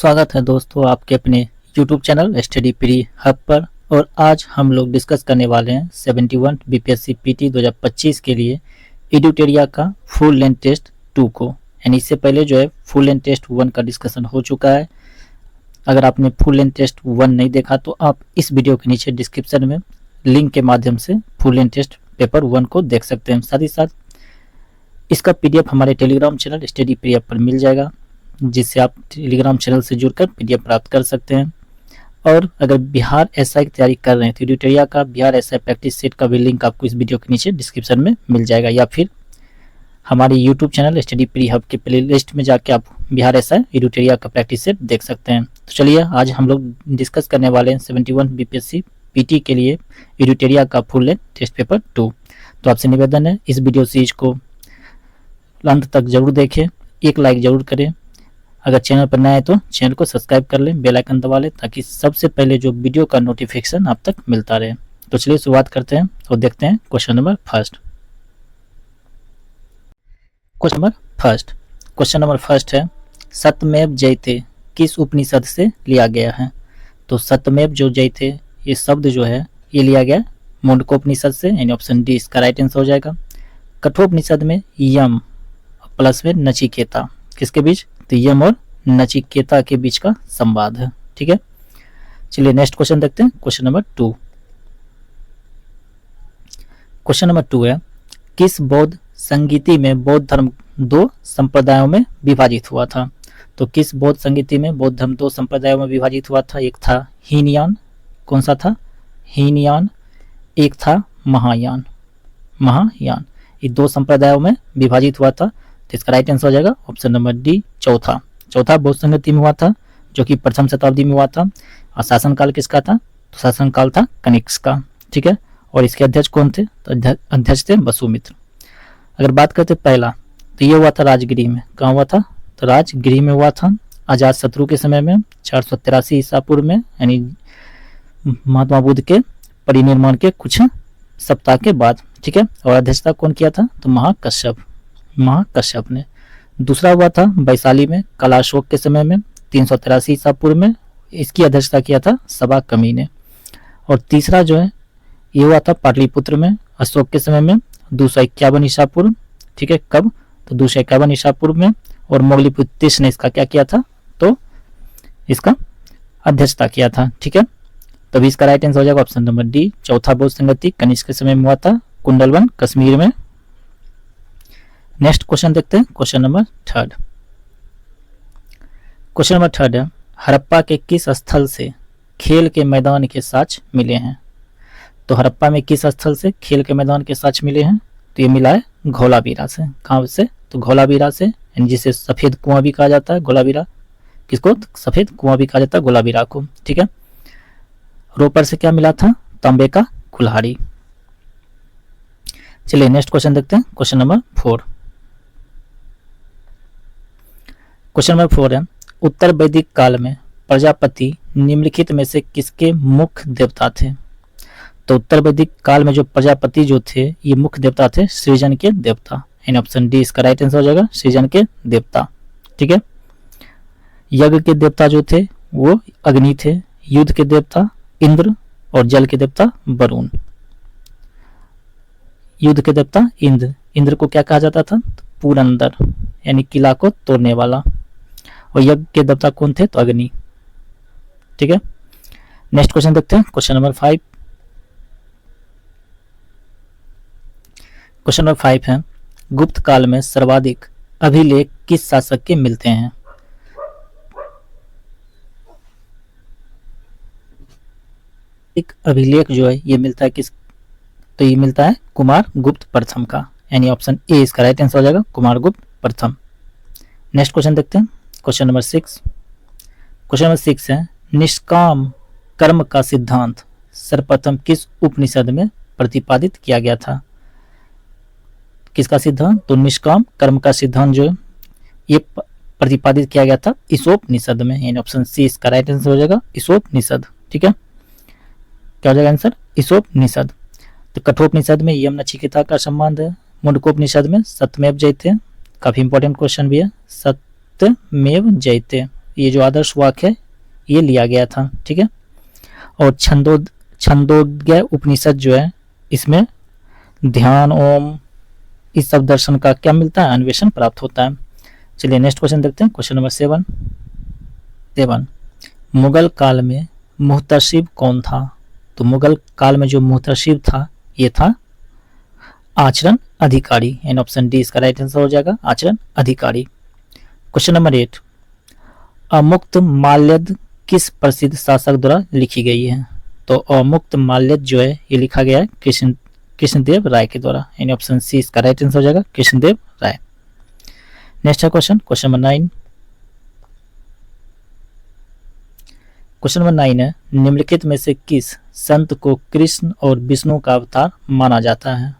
स्वागत है दोस्तों आपके अपने YouTube channel study pre hub पर। और आज हम लोग डिस्कस करने वाले हैं 71 बीपीएससी पीटी 2025 के लिए एडुटेरिया का फुल लेंथ टेस्ट 2 को। यानी इससे पहले जो है फुल लेंथ टेस्ट 1 का डिस्कशन हो चुका है। अगर आपने फुल लेंथ टेस्ट 1 नहीं देखा तो आप इस वीडियो के नीचे डिस्क्रिप्शन में लिंक के माध्यम से फुल लेंथ टेस्ट पेपर 1 को देख सकते हैं। साथ ही साथ इसका PDF हमारे Telegram channel study pre hub पर मिल जाएगा, जिससे आप टेलीग्राम चैनल से जुड़कर PDF प्राप्त कर सकते हैं। और अगर बिहार एसआई की तैयारी कर रहे हैं तो एडुटेरिया का बिहार एसआई प्रैक्टिस सेट का भी लिंक आपको इस वीडियो के नीचे डिस्क्रिप्शन में मिल जाएगा, या फिर हमारे YouTube channel study pre hub के प्लेलिस्ट में जाके आप बिहार एसआई एडुटेरिया का प्रैक्टिस सेट देख सकते हैं। तो चलिए आज हम लोग डिस्कस करने वाले हैं 71 बीपीएससी पीटी के लिए एडुटेरिया का फुल लेंथ टेस्ट पेपर 2। तो आपसे निवेदन है इस वीडियो सीरीज को अंत तक जरूर देखें, एक लाइक जरूर करें। अगर चैनल पर नया है तो चैनल को सब्सक्राइब कर लें, बेल आइकन दबा लें ताकि सबसे पहले जो वीडियो का नोटिफिकेशन आप तक मिलता रहे। तो चलिए शुरुआत करते हैं और देखते हैं question number first. Question number first है सत्यमेव जयते किस उपनिषद से लिया गया है। तो सत्यमेव जो जयते ये शब्द जो है ये लिया गया मुंडकोपनिषद से, यानी ऑप्शन डी इसका राइट आंसर हो जाएगा। कठोपनिषद में यम प्लस में नचिकेता, किसके बीच? तो यम और नचिकेता के बीच का संवाद है। ठीक है, चलिए नेक्स्ट क्वेश्चन देखते हैं। Question number 2। क्वेश्चन नंबर 2 है किस बौद्ध संगीति में बौद्ध धर्म 2 संप्रदायों में विभाजित हुआ था। तो किस बौद्ध संगीति में बौद्ध धर्म 2 संप्रदायों में विभाजित हुआ था? एक था हीनयान, कौन सा था? हीनयान। एक था महायान। ये 2 संप्रदायों में विभाजित हुआ था। तो इसका राइट आंसर हो जाएगा ऑप्शन नंबर डी चौथा बौद्ध संगति में हुआ था, जो कि प्रथम शताब्दी में हुआ था। और शासनकाल किसका था? तो शासनकाल था कनिष्क का। ठीक है, और इसके अध्यक्ष कौन थे? तो अध्यक्ष थे वसुमित्र। अगर बात करते पहला, तो ये हुआ था राजगिरी में। कहाँ हुआ था? तो राजगिरी में हुआ था अजात शत्रु के समय में 483 ईसा पूर्व में, यानी महात्मा बुद्ध के परिनिर्माण के कुछ सप्ताह के बाद। ठीक है, और अध्यक्षता कौन किया था? तो महाकश्यप ने। दूसरा हुआ था वैशाली में कलाशोक के समय में 383 ईसा पूर्व में, इसकी अध्यक्षता किया था सबा कमी ने। और तीसरा जो है ये हुआ था पाटलिपुत्र में अशोक के समय में 251 ईसा पूर्व। ठीक है, कब? तो 251 ईसा पूर्व में। और मोगलीपुत्र ने इसका क्या किया था? तो इसका अध्यक्षता किया था। ठीक है, तभी इसका राइट आंसर हो जाएगा ऑप्शन नंबर डी चौथा बौद्ध संगति कनिष्क के समय में हुआ था कुंडलवन कश्मीर में। नेक्स्ट क्वेश्चन देखते हैं। Question number 3। क्वेश्चन नंबर 3 है हड़प्पा के किस स्थल से खेल के मैदान के साक्ष्य मिले हैं। तो हड़प्पा में किस स्थल से खेल के मैदान के साक्ष्य मिले हैं? तो ये मिला है घोलावीरा से। कहाँ से? तो घोलावीरा से, जिसे सफेद कुआं भी कहा जाता है। घोलावीरा किसको? सफेद कुआं भी कहा जाता है घोलावीरा को। ठीक है, रोपर से क्या मिला था? तांबे का कुल्हाड़ी। चलिए नेक्स्ट क्वेश्चन देखते हैं। Question number 4। क्वेश्चन नंबर 4 है उत्तर वैदिक काल में प्रजापति निम्नलिखित में से किसके मुख्य देवता थे। तो उत्तर वैदिक काल में जो प्रजापति जो थे ये मुख्य देवता थे सृजन के देवता, यानी ऑप्शन डी इसका राइट आंसर हो जाएगा सृजन के देवता। ठीक है, यज्ञ के देवता जो थे वो अग्नि थे, युद्ध के देवता इंद्र और जल के देवता वरुण। युद्ध के देवता इंद्र को क्या कहा जाता था? पुरंदर, यानी किला को तोड़ने वाला। और यज्ञ के देवता कौन थे? तो अग्नि। ठीक है, नेक्स्ट क्वेश्चन देखते हैं। Question number 5। क्वेश्चन नंबर 5 है गुप्त काल में सर्वाधिक अभिलेख किस शासक के मिलते हैं। एक अभिलेख जो है ये मिलता है किस? तो ये मिलता है कुमार गुप्त प्रथम का, यानी ऑप्शन ए इसका राइट आंसर हो जाएगा कुमार गुप्त प्रथम। नेक्स्ट क्वेश्चन देखते हैं। Question number 6। क्वेश्चन नंबर 6 है निष्काम कर्म का सिद्धांत सर्वप्रथम किस उपनिषद में प्रतिपादित किया गया था। किसका सिद्धांत? तो निष्काम कर्म का सिद्धांत जो है ये प्रतिपादित किया गया था ईशोपनिषद में, यानी ऑप्शन सी इसका राइट आंसर हो जाएगा ईशोपनिषद। ठीक है, क्या हो जाएगा आंसर? ईशोपनिषद। तो कठोपनिषद में यम नचिकेता का संबंध है। मुंडकोपनिषद में सत्यमेव जयते, काफी इंपॉर्टेंट क्वेश्चन भी है, सत्यमेव जयते ये जो आदर्श वाक्य है ये लिया गया था। ठीक है, और छंदोग्य उपनिषद जो है इसमें ध्यान, ओम, इस सब दर्शन का क्या मिलता है, अन्वेषण प्राप्त होता है। चलिए नेक्स्ट क्वेश्चन देखते हैं, क्वेश्चन नंबर 7। मुगल काल में मुहतसिब कौन था? तो मुगल काल में जो मुहतसिब था ये था आचरण अधिकारी, एंड ऑप्शन डी इसका राइट आंसर हो जाएगा, आचरण अधिकारी। क्वेश्चन नंबर 8, अमुक्त माल्यद किस प्रसिद्ध शासक द्वारा लिखी गई है? तो अमुक्त माल्यद जो है ये लिखा गया है कृष्णदेव राय के द्वारा, यानी ऑप्शन सी इसका राइट आंसर हो जाएगा, कृष्णदेव राय। नेक्स्ट है क्वेश्चन नंबर 9। क्वेश्चन नंबर 9 है, निम्नलिखित में से किस संत को कृष्ण और विष्णु का अवतार माना जाता है?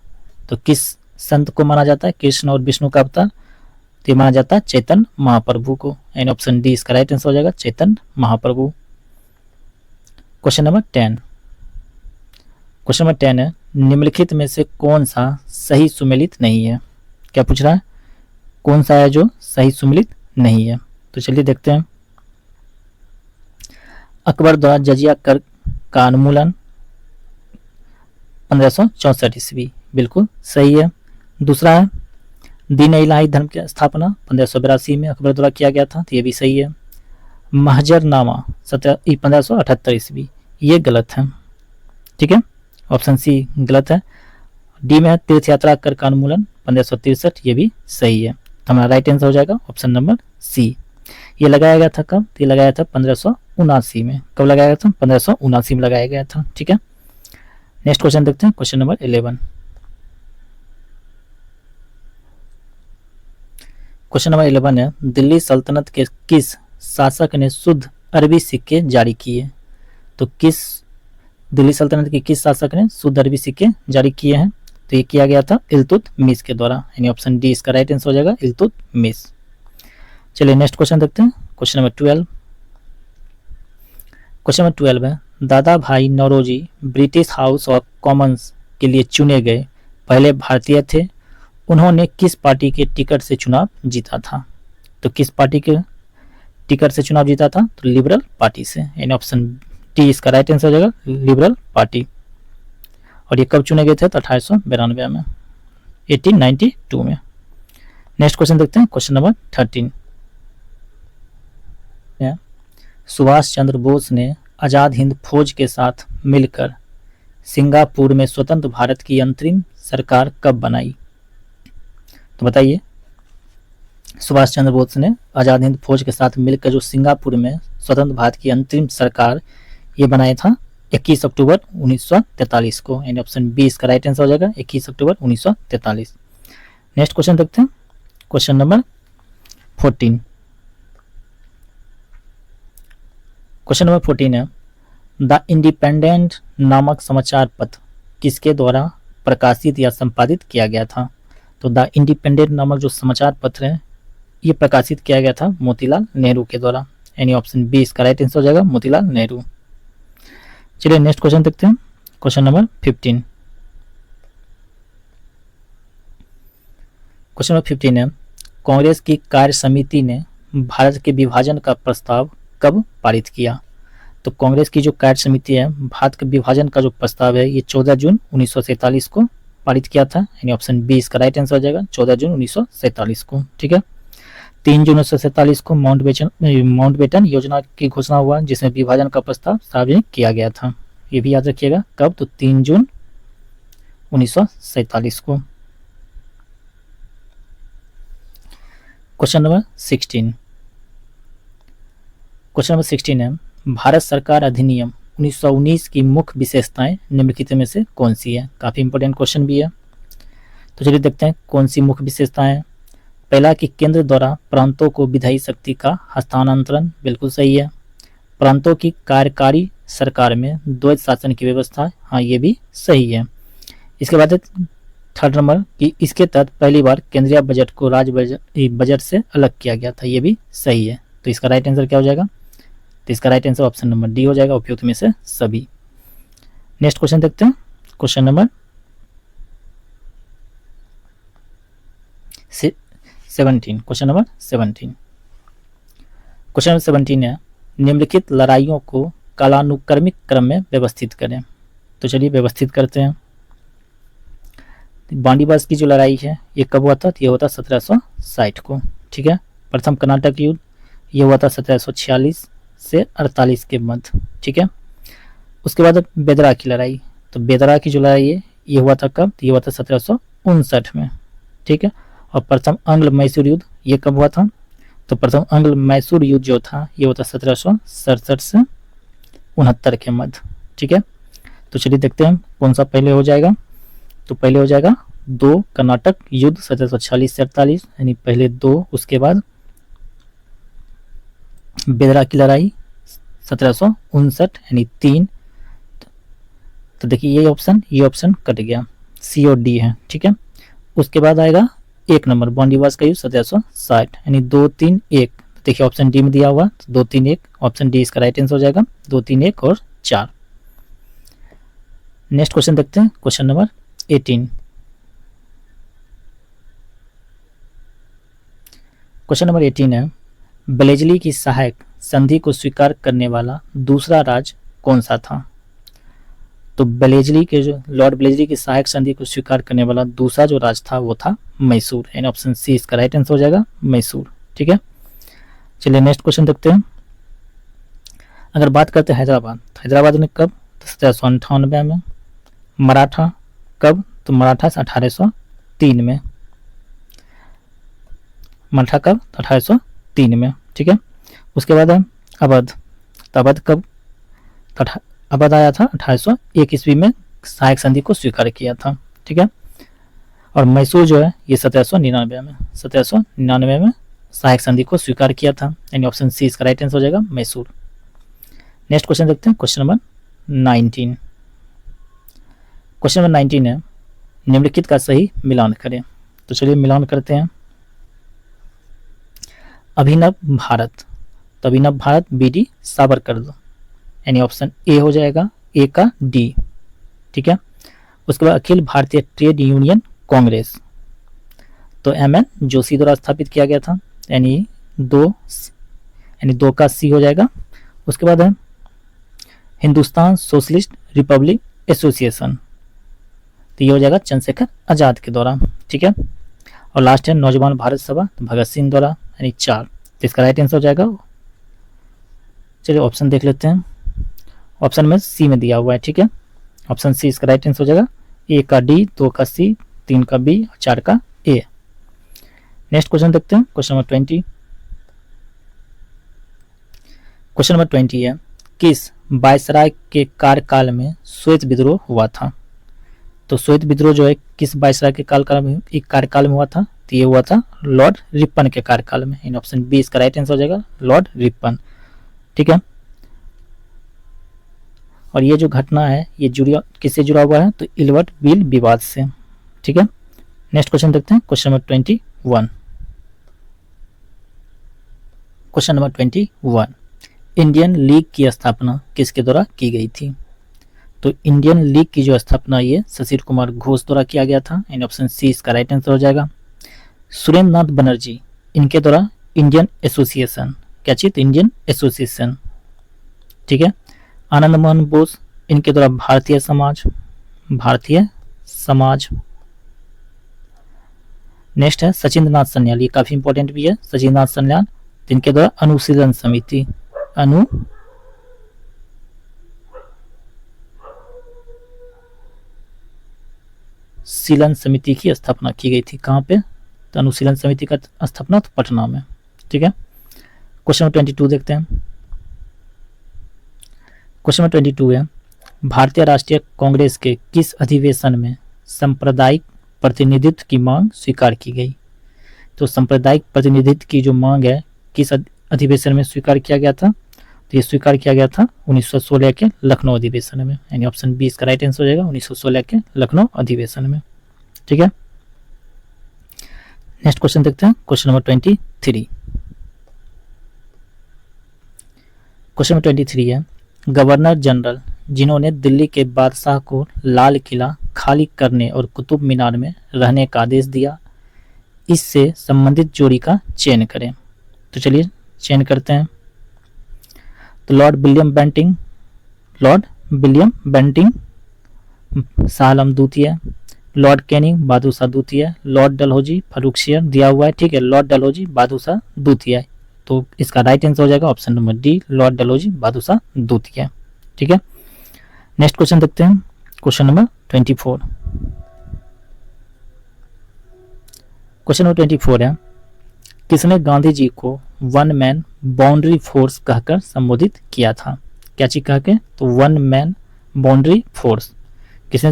तो किस संत को माना जाता है कृष्ण और विष्णु का अवतार? तो ये माना जाता है चैतन्य महाप्रभु को, यानी ऑप्शन डी इसका राइट आंसर हो जाएगा, Chaitanya Mahaprabhu. Question number 10। Question number 10 है, निम्नलिखित में से कौन सा सही सुमेलित नहीं है? क्या पूछ रहा है, कौन सा है जो सही सुमेलित नहीं है? तो चलिए देखते हैं। अकबर द्वारा जजिया कर का उन्मूलन 1564 ईस्वी, बिल्कुल सही है। दूसरा है दीन इलाही धर्म की स्थापना 1582 में अकबर द्वारा किया गया था, तो ये भी सही है। महजरनामा 1578 ईस्वी, ये गलत है। ठीक है, ऑप्शन सी गलत है। डी में तीर्थ यात्रा कर का उन्मूलन 1563, ये भी सही है। तो हमारा राइट आंसर हो जाएगा ऑप्शन नंबर सी। ये लगाया गया था कब? ये लगाया था 1579 में। कब लगाया गया था? 1579 में लगाया गया था। ठीक है, नेक्स्ट क्वेश्चन देखते हैं, क्वेश्चन नंबर 11। क्वेश्चन नंबर 11 है, दिल्ली सल्तनत के किस शासक ने शुद्ध अरबी सिक्के जारी किए? तो किस दिल्ली सल्तनत के किस शासक ने शुद्ध अरबी सिक्के जारी किए हैं? तो ये किया गया था इल्तुतमिश के द्वारा, यानी ऑप्शन डी इसका राइट आंसर हो जाएगा, इल्तुतमिश। चलिए नेक्स्ट क्वेश्चन देखते हैं, क्वेश्चन नंबर 12। क्वेश्चन नंबर 12 है, Dadabhai Naoroji British House of Commons के लिए चुने गए पहले भारतीय थे। उन्होंने किस पार्टी के टिकट से चुनाव जीता था? तो किस पार्टी के टिकट से चुनाव जीता था? तो लिबरल पार्टी से, यानी ऑप्शन डी इसका राइट आंसर हो जाएगा, लिबरल पार्टी। और ये कब चुने गए थे? तो 1892 में, 1892 में। नेक्स्ट क्वेश्चन देखते हैं, क्वेश्चन नंबर 13। सुभाष चंद्र बोस ने आजाद हिंद फौज के साथ मिलकर सिंगापुर में स्वतंत्र भारत की अंतरिम सरकार कब बनाई? तो बताइए, सुभाष चंद्र बोस ने आजाद हिंद फौज के साथ मिलकर जो सिंगापुर में स्वतंत्र भारत की अंतरिम सरकार ये बनाया था 21 अक्टूबर 1943 को, यानी ऑप्शन बी इसका राइट आंसर हो जाएगा, 21 अक्टूबर 1943। नेक्स्ट क्वेश्चन देखते हैं, क्वेश्चन नंबर 14। क्वेश्चन नंबर 14 है, द इंडिपेंडेंट नामक समाचार पत्र किसके द्वारा प्रकाशित या संपादित किया गया था? तो द इंडिपेंडेंट नामक जो समाचार पत्र है ये प्रकाशित किया गया था मोतीलाल नेहरू के द्वारा, यानी ऑप्शन बी इसका राइट आंसर हो जाएगा, मोतीलाल नेहरू। चलिए नेक्स्ट क्वेश्चन देखते हैं, क्वेश्चन नंबर 15। क्वेश्चन नंबर 15 है, कांग्रेस की कार्य समिति ने भारत के विभाजन का प्रस्ताव कब पारित किया? तो कांग्रेस की जो कार्य समिति है भारत के विभाजन का जो प्रस्ताव है ये 14 जून 1947 को पारित किया था, यानी ऑप्शन बी इसका राइट आंसर हो जाएगा, 14 जून 1947 को। ठीक है, 3 जून 1947 को माउंटबेटन योजना की घोषणा हुआ जिसमें विभाजन का प्रस्ताव सार्वजनिक किया गया था। ये भी याद रखिएगा, कब? तो 3 जून 1947 को। Question number 16। क्वेश्चन नंबर 16 है, भारत सरकार अधिनियम 1919 की मुख्य विशेषताएं निम्नलिखित में से कौन सी है? काफी इंपोर्टेंट क्वेश्चन भी है, तो चलिए देखते हैं कौन सी मुख्य विशेषताएं हैं। पहला कि केंद्र द्वारा प्रांतों को विधायी शक्ति का हस्तांतरण, बिल्कुल सही है। प्रांतों की कार्यकारी सरकार में द्वैत शासन की व्यवस्था, हाँ ये भी सही है। इसके बाद थर्ड नंबर कि इसके तहत पहली बार केंद्रीय बजट को राज्य बजट से अलग किया गया था, ये भी सही है। तो इसका राइट आंसर क्या हो जाएगा? तो इसका right answer option number D हो जाएगा, उपयुक्त में से सभी। नेक्स्ट क्वेश्चन देखते हैं, question number 17। Question number 17, question number 17 है, निम्नलिखित लड़ाइयों को कालानुक्रमिक क्रम में व्यवस्थित करें। तो चलिए व्यवस्थित करते हैं। बांडीबास की जो लड़ाई है ये कब हुआ था? तो ये हुआ था 1760 को। ठीक है। प्रथम कर्नाटक युद्ध ये हुआ था 1746 से 48 के मध्य। ठीक है। उसके बाद बेदरा की लड़ाई, तो बेदरा की जो लड़ाई है ये हुआ था कब? तो ये हुआ था 1759 में। ठीक है। और प्रथम अंग्ल मैसूर युद्ध ये कब हुआ था? तो प्रथम अंग्ल मैसूर युद्ध जो था ये हुआ था 1767 से 69 के मध्य। ठीक है। तो चलिए देखते हैं कौन सा पहले हो जाएगा। तो पहले हो जाएगा 2 कर्नाटक युद्ध 1746 से 48, यानी पहले 2, उसके बाद बेदरा की लड़ाई 1759 यानी 3। तो देखिए ये ऑप्शन कट गया, सी और डी है। ठीक है। उसके बाद आएगा 1 नंबर बांडीबास का युद्ध 1760 यानी 2, 3, 1। देखिए ऑप्शन डी में दिया हुआ 2, 3, 1, ऑप्शन डी इसका राइट आंसर हो जाएगा। 2, 3, 1 और 4। नेक्स्ट क्वेश्चन देखते हैं, क्वेश्चन नंबर 18। क्वेश्चन नंबर 18 है, ब्लेजली की सहायक संधि को स्वीकार करने वाला दूसरा राज्य कौन सा था? तो ब्लेजली के जो लॉर्ड ब्लेजली की सहायक संधि को स्वीकार करने वाला दूसरा जो राज्य था वो था मैसूर, यानी ऑप्शन सी इसका राइट आंसर हो जाएगा, मैसूर। ठीक है। चलिए नेक्स्ट क्वेश्चन देखते हैं। अगर बात करते हैं हैदराबाद ने कब? तो 1798 में। मराठा कब? तो मराठा 1803 में। मराठा कब? 1803 में। ठीक है। उसके बाद है अवध, तो अवध कब? अवध आया था 1801 ईस्वी में, सहायक संधि को स्वीकार किया था। ठीक है। और मैसूर जो है ये 1799 में सहायक संधि को स्वीकार किया था, यानी ऑप्शन सी इसका राइट आंसर हो जाएगा, मैसूर। नेक्स्ट क्वेश्चन देखते हैं, क्वेश्चन नंबर 19। क्वेश्चन नंबर 19 है, निम्नलिखित का सही मिलान करें। तो चलिए मिलान करते हैं। अभिनव भारत, तो अभिनव भारत बी.डी. सावरकर, यानी ऑप्शन ए हो जाएगा, ए का डी। ठीक है। उसके बाद अखिल भारतीय ट्रेड यूनियन कांग्रेस, तो एम.एन. जोशी द्वारा स्थापित किया गया था, यानी 2 का सी हो जाएगा। उसके बाद है हिंदुस्तान सोशलिस्ट रिपब्लिक एसोसिएशन, तो ये हो जाएगा चंद्रशेखर आजाद के द्वारा। ठीक है। और लास्ट है नौजवान भारत सभा, तो भगत सिंह द्वारा, यानी 4। तो इसका राइट आंसर हो जाएगा। चलिए ऑप्शन देख लेते हैं। ऑप्शन में सी में दिया हुआ है। ठीक है। ऑप्शन सी इसका राइट आंसर हो जाएगा, ए का डी, 2 का सी, 3 का बी और 4 का ए। नेक्स्ट क्वेश्चन देखते हैं, क्वेश्चन नंबर 20। क्वेश्चन नंबर 20 है, किस वायसराय के कार्यकाल में श्वेत विद्रोह हुआ था? तो श्वेत विद्रोह जो है किस वायसराय के कार्यकाल में हुआ था? तो ये हुआ था लॉर्ड रिपन के कार्यकाल में, इन ऑप्शन बी इसका राइट आंसर हो जाएगा, लॉर्ड रिपन। ठीक है। और ये जो घटना है ये किससे जुड़ा हुआ है? तो इल्बर्ट बिल विवाद से। ठीक है। नेक्स्ट क्वेश्चन देखते हैं, question number 21। Question number 21, Indian league की स्थापना किसके द्वारा की गई थी? तो इंडियन लीग की जो स्थापना ये शशिर कुमार घोष द्वारा किया गया था, इन ऑप्शन सी इसका राइट आंसर हो जाएगा। सुरेंद्र नाथ बनर्जी, इनके द्वारा इंडियन एसोसिएशन, क्या चीज? Indian association. ठीक है। आनंद मोहन बोस, इनके द्वारा भारतीय समाज। नेक्स्ट है सचिंद्र नाथ सन्याल, ये काफी इंपॉर्टेंट भी है, सचिंद्र नाथ सन्याल, इनके द्वारा अनुशीलन समिति, अनुशीलन समिति की स्थापना की गई थी। कहाँ पे? तो अनुशीलन समिति का स्थापना तो पटना में। ठीक है। क्वेश्चन नंबर 22 देखते हैं। क्वेश्चन नंबर 22 है, भारतीय राष्ट्रीय कांग्रेस के किस अधिवेशन में सांप्रदायिक प्रतिनिधित्व की मांग स्वीकार की गई? तो सांप्रदायिक प्रतिनिधित्व की जो मांग है किस अधिवेशन में स्वीकार किया गया था? तो ये स्वीकार किया गया था 1916 के लखनऊ अधिवेशन में, यानी ऑप्शन बी इसका राइट आंसर हो जाएगा, 1916 के लखनऊ अधिवेशन में। ठीक है। नेक्स्ट क्वेश्चन देखते हैं, क्वेश्चन नंबर 23। क्वेश्चन नंबर 23 है, गवर्नर जनरल जिन्होंने दिल्ली के बादशाह को लाल किला खाली करने और कुतुब मीनार में रहने का आदेश दिया, इससे संबंधित जोड़ी का चयन करें। तो चलिए चयन करते हैं। तो Lord William Bentinck Shah Alam द्वितीय, लॉर्ड कैनिंग बहादुर शाह द्वितीय, लॉर्ड डलहौजी फर्रुखसियर दिया हुआ है, ठीक है, लॉर्ड डलहौजी बहादुर शाह द्वितीय। तो इसका राइट आंसर हो जाएगा option number D, lord Dalhousie Bahadur Shah द्वितीय। ठीक है, नेक्स्ट क्वेश्चन देखते हैं, क्वेश्चन नंबर 24। क्वेश्चन नंबर 24 है, किसने गांधी जी को वन मैन बाउंड्री फोर्स कहकर संबोधित किया था? क्या चीज कह के? तो वन मैन बाउंड्री फोर्स। किसने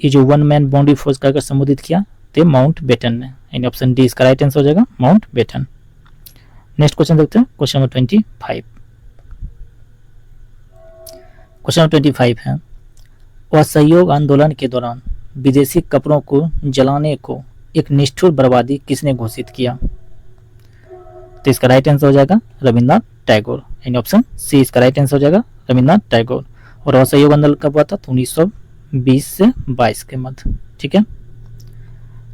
ये जो वन मैन बाउंड्री फोर्स कहकर संबोधित किया? तो माउंट बेटन ने, यानी ऑप्शन डी इसका राइट आंसर हो जाएगा, माउंट बेटन। नेक्स्ट क्वेश्चन देखते हैं, क्वेश्चन नंबर 25। क्वेश्चन नंबर 25 है, असहयोग आंदोलन के दौरान विदेशी कपड़ों को जलाने को एक निष्ठुर बर्बादी किसने घोषित किया? तो इसका राइट आंसर हो जाएगा रविन्द्रनाथ टैगोर, यानी ऑप्शन सी इसका राइट आंसर हो जाएगा, रविन्द्रनाथ टैगोर। और असहयोग आंदोलन कब हुआ था? तो 1920 से 22 के मध्य। ठीक है,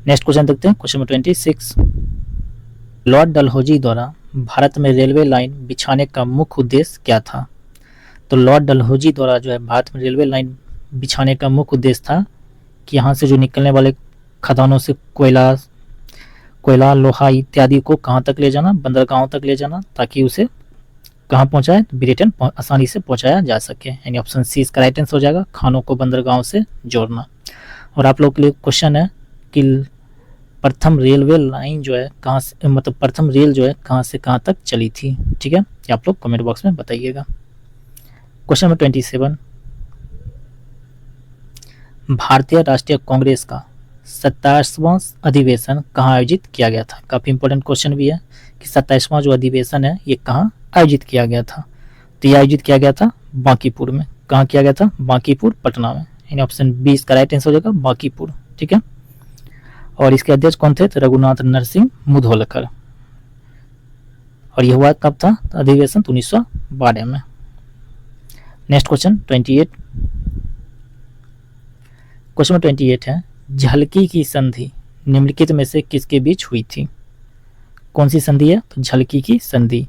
नेक्स्ट क्वेश्चन देखते हैं, क्वेश्चन नंबर 26। लॉर्ड डलहौजी द्वारा भारत में रेलवे लाइन बिछाने का मुख्य उद्देश्य क्या था? तो लॉर्ड डलहौजी द्वारा जो है भारत में रेलवे लाइन बिछाने का मुख्य उद्देश्य था कि यहाँ से जो निकलने वाले खदानों से कोयला लोहा इत्यादि को कहाँ तक ले जाना? बंदरगाहों तक ले जाना, ताकि उसे कहाँ पहुँचाए? ब्रिटेन आसानी से पहुँचाया जा सके, यानी ऑप्शन सी इसका राइट आंसर हो जाएगा, खानों को बंदरगाहों से जोड़ना। और आप लोग के लिए क्वेश्चन है कि प्रथम रेलवे लाइन जो है कहाँ से, मतलब प्रथम रेल जो है कहाँ से कहाँ तक चली थी? ठीक है, ये आप लोग कमेंट बॉक्स में बताइएगा। क्वेश्चन नंबर 27, भारतीय राष्ट्रीय कांग्रेस का 27वां अधिवेशन कहाँ आयोजित किया गया था? काफी इंपॉर्टेंट क्वेश्चन भी है कि 27वां जो अधिवेशन है ये कहाँ आयोजित किया गया था? तो ये आयोजित किया गया था बांकीपुर में। कहाँ किया गया था? बांकीपुर, पटना में, यानी ऑप्शन बी इसका राइट आंसर हो जाएगा, बांकीपुर। ठीक है, और इसके अध्यक्ष कौन थे? तो रघुनाथ नरसिंह मुधोलकर। और यह हुआ कब था अधिवेशन? 1912 में। Next question 28। क्वेश्चन 28 है, झलकी की संधि निम्नलिखित में से किसके बीच हुई थी? कौन सी संधि है? तो झलकी की संधि।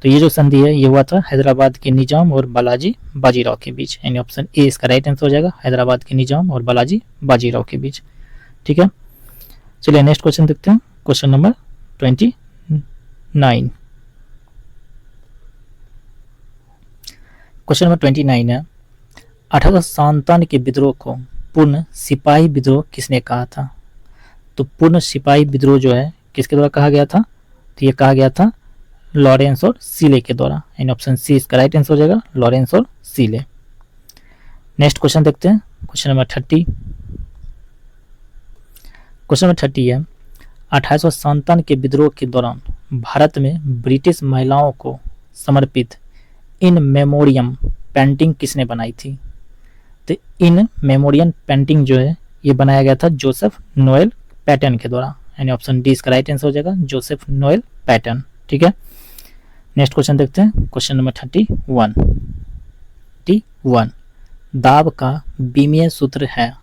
तो ये जो संधि है ये हुआ था हैदराबाद के निजाम और बालाजी बाजीराव के बीच, यानी ऑप्शन ए इसका राइट आंसर हो जाएगा, हैदराबाद के निजाम और बालाजी बाजीराव के बीच। ठीक है, चलिए नेक्स्ट क्वेश्चन देखते हैं, क्वेश्चन नंबर 29। क्वेश्चन नंबर 29 है, 1857 के विद्रोह को पूर्ण सिपाही विद्रोह किसने कहा था? तो पूर्ण सिपाही विद्रोह जो है किसके द्वारा कहा गया था? तो ये कहा गया था लॉरेंस और सीले के द्वारा, यानी ऑप्शन सी इसका राइट आंसर हो जाएगा, लॉरेंस और सीले। नेक्स्ट क्वेश्चन देखते हैं, क्वेश्चन नंबर 30। क्वेश्चन नंबर 30 है, 1857 के विद्रोह के दौरान भारत में ब्रिटिश महिलाओं को समर्पित इन मेमोरियम पेंटिंग किसने बनाई थी? तो इन मेमोरियम पेंटिंग जो है ये बनाया गया था जोसेफ नोएल पैटर्न के द्वारा, यानी ऑप्शन डी इसका राइट आंसर हो जाएगा, जोसेफ नोएल पैटर्न। ठीक है, नेक्स्ट क्वेश्चन देखते हैं, क्वेश्चन नंबर 31। दाब का बीमीय सूत्र है?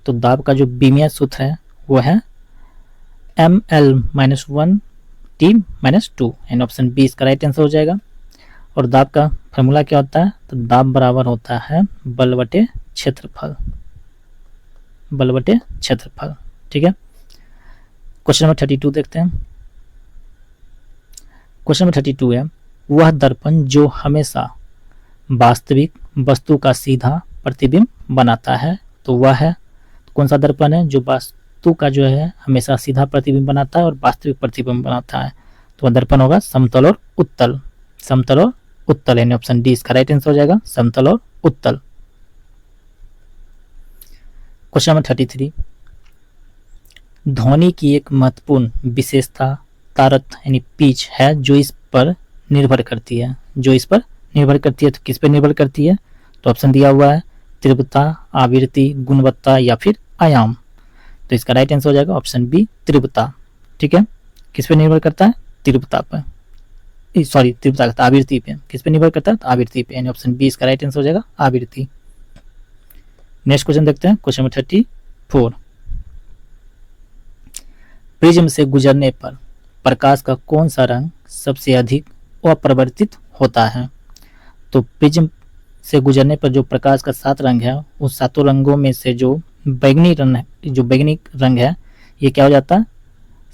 तो दाब का जो बीमीय सूत्र है वो है ml-1 t-2, यानी ऑप्शन बी इसका राइट आंसर हो जाएगा। और दाब का फॉर्मूला क्या होता है? तो दाब बराबर होता है बल बटे क्षेत्रफल, बल बटे क्षेत्रफल। ठीक है, क्वेश्चन नंबर 32 देखते हैं। क्वेश्चन नंबर 32 है, वह दर्पण जो हमेशा वास्तविक वस्तु का सीधा प्रतिबिंब बनाता है, तो वह है कौन सा दर्पण है जो वस्तु का जो है हमेशा सीधा प्रतिबिंब बनाता है और वास्तविक प्रतिबिंब बनाता है? तो वह दर्पण होगा समतल और उत्तल, समतल और उत्तल, यानी ऑप्शन डी इसका राइट आंसर हो जाएगा, समतल और उत्तल। क्वेश्चन नंबर 33, ध्वनि की एक महत्वपूर्ण विशेषता तारत यानी पिच है जो इस पर निर्भर करती है, जो इस पर निर्भर करती है। तो किस पर निर्भर करती है? तो ऑप्शन दिया हुआ है तीव्रता, आवृत्ति, गुणवत्ता या फिर आयाम। तो इसका राइट आंसर हो जाएगा ऑप्शन बी तीव्रता। ठीक है, किस पे निर्भर करता है? तीव्रता पर, सॉरी तीव्रता का आवृत्ति पे। किस पे निर्भर करता है? तो आवृत्ति पे, यानी ऑप्शन बी इसका राइट आंसर हो जाएगा, आवृत्ति। नेक्स्ट क्वेश्चन देखते हैं, क्वेश्चन नंबर 34। प्रिज्म से गुजरने पर प्रकाश का कौन सा रंग सबसे अधिक अपरिवर्तित होता है। तो प्रिज्म से गुजरने पर जो प्रकाश का 7 रंग है, उस 7 रंगों में से जो बैंगनी रंग है, ये क्या हो जाता है,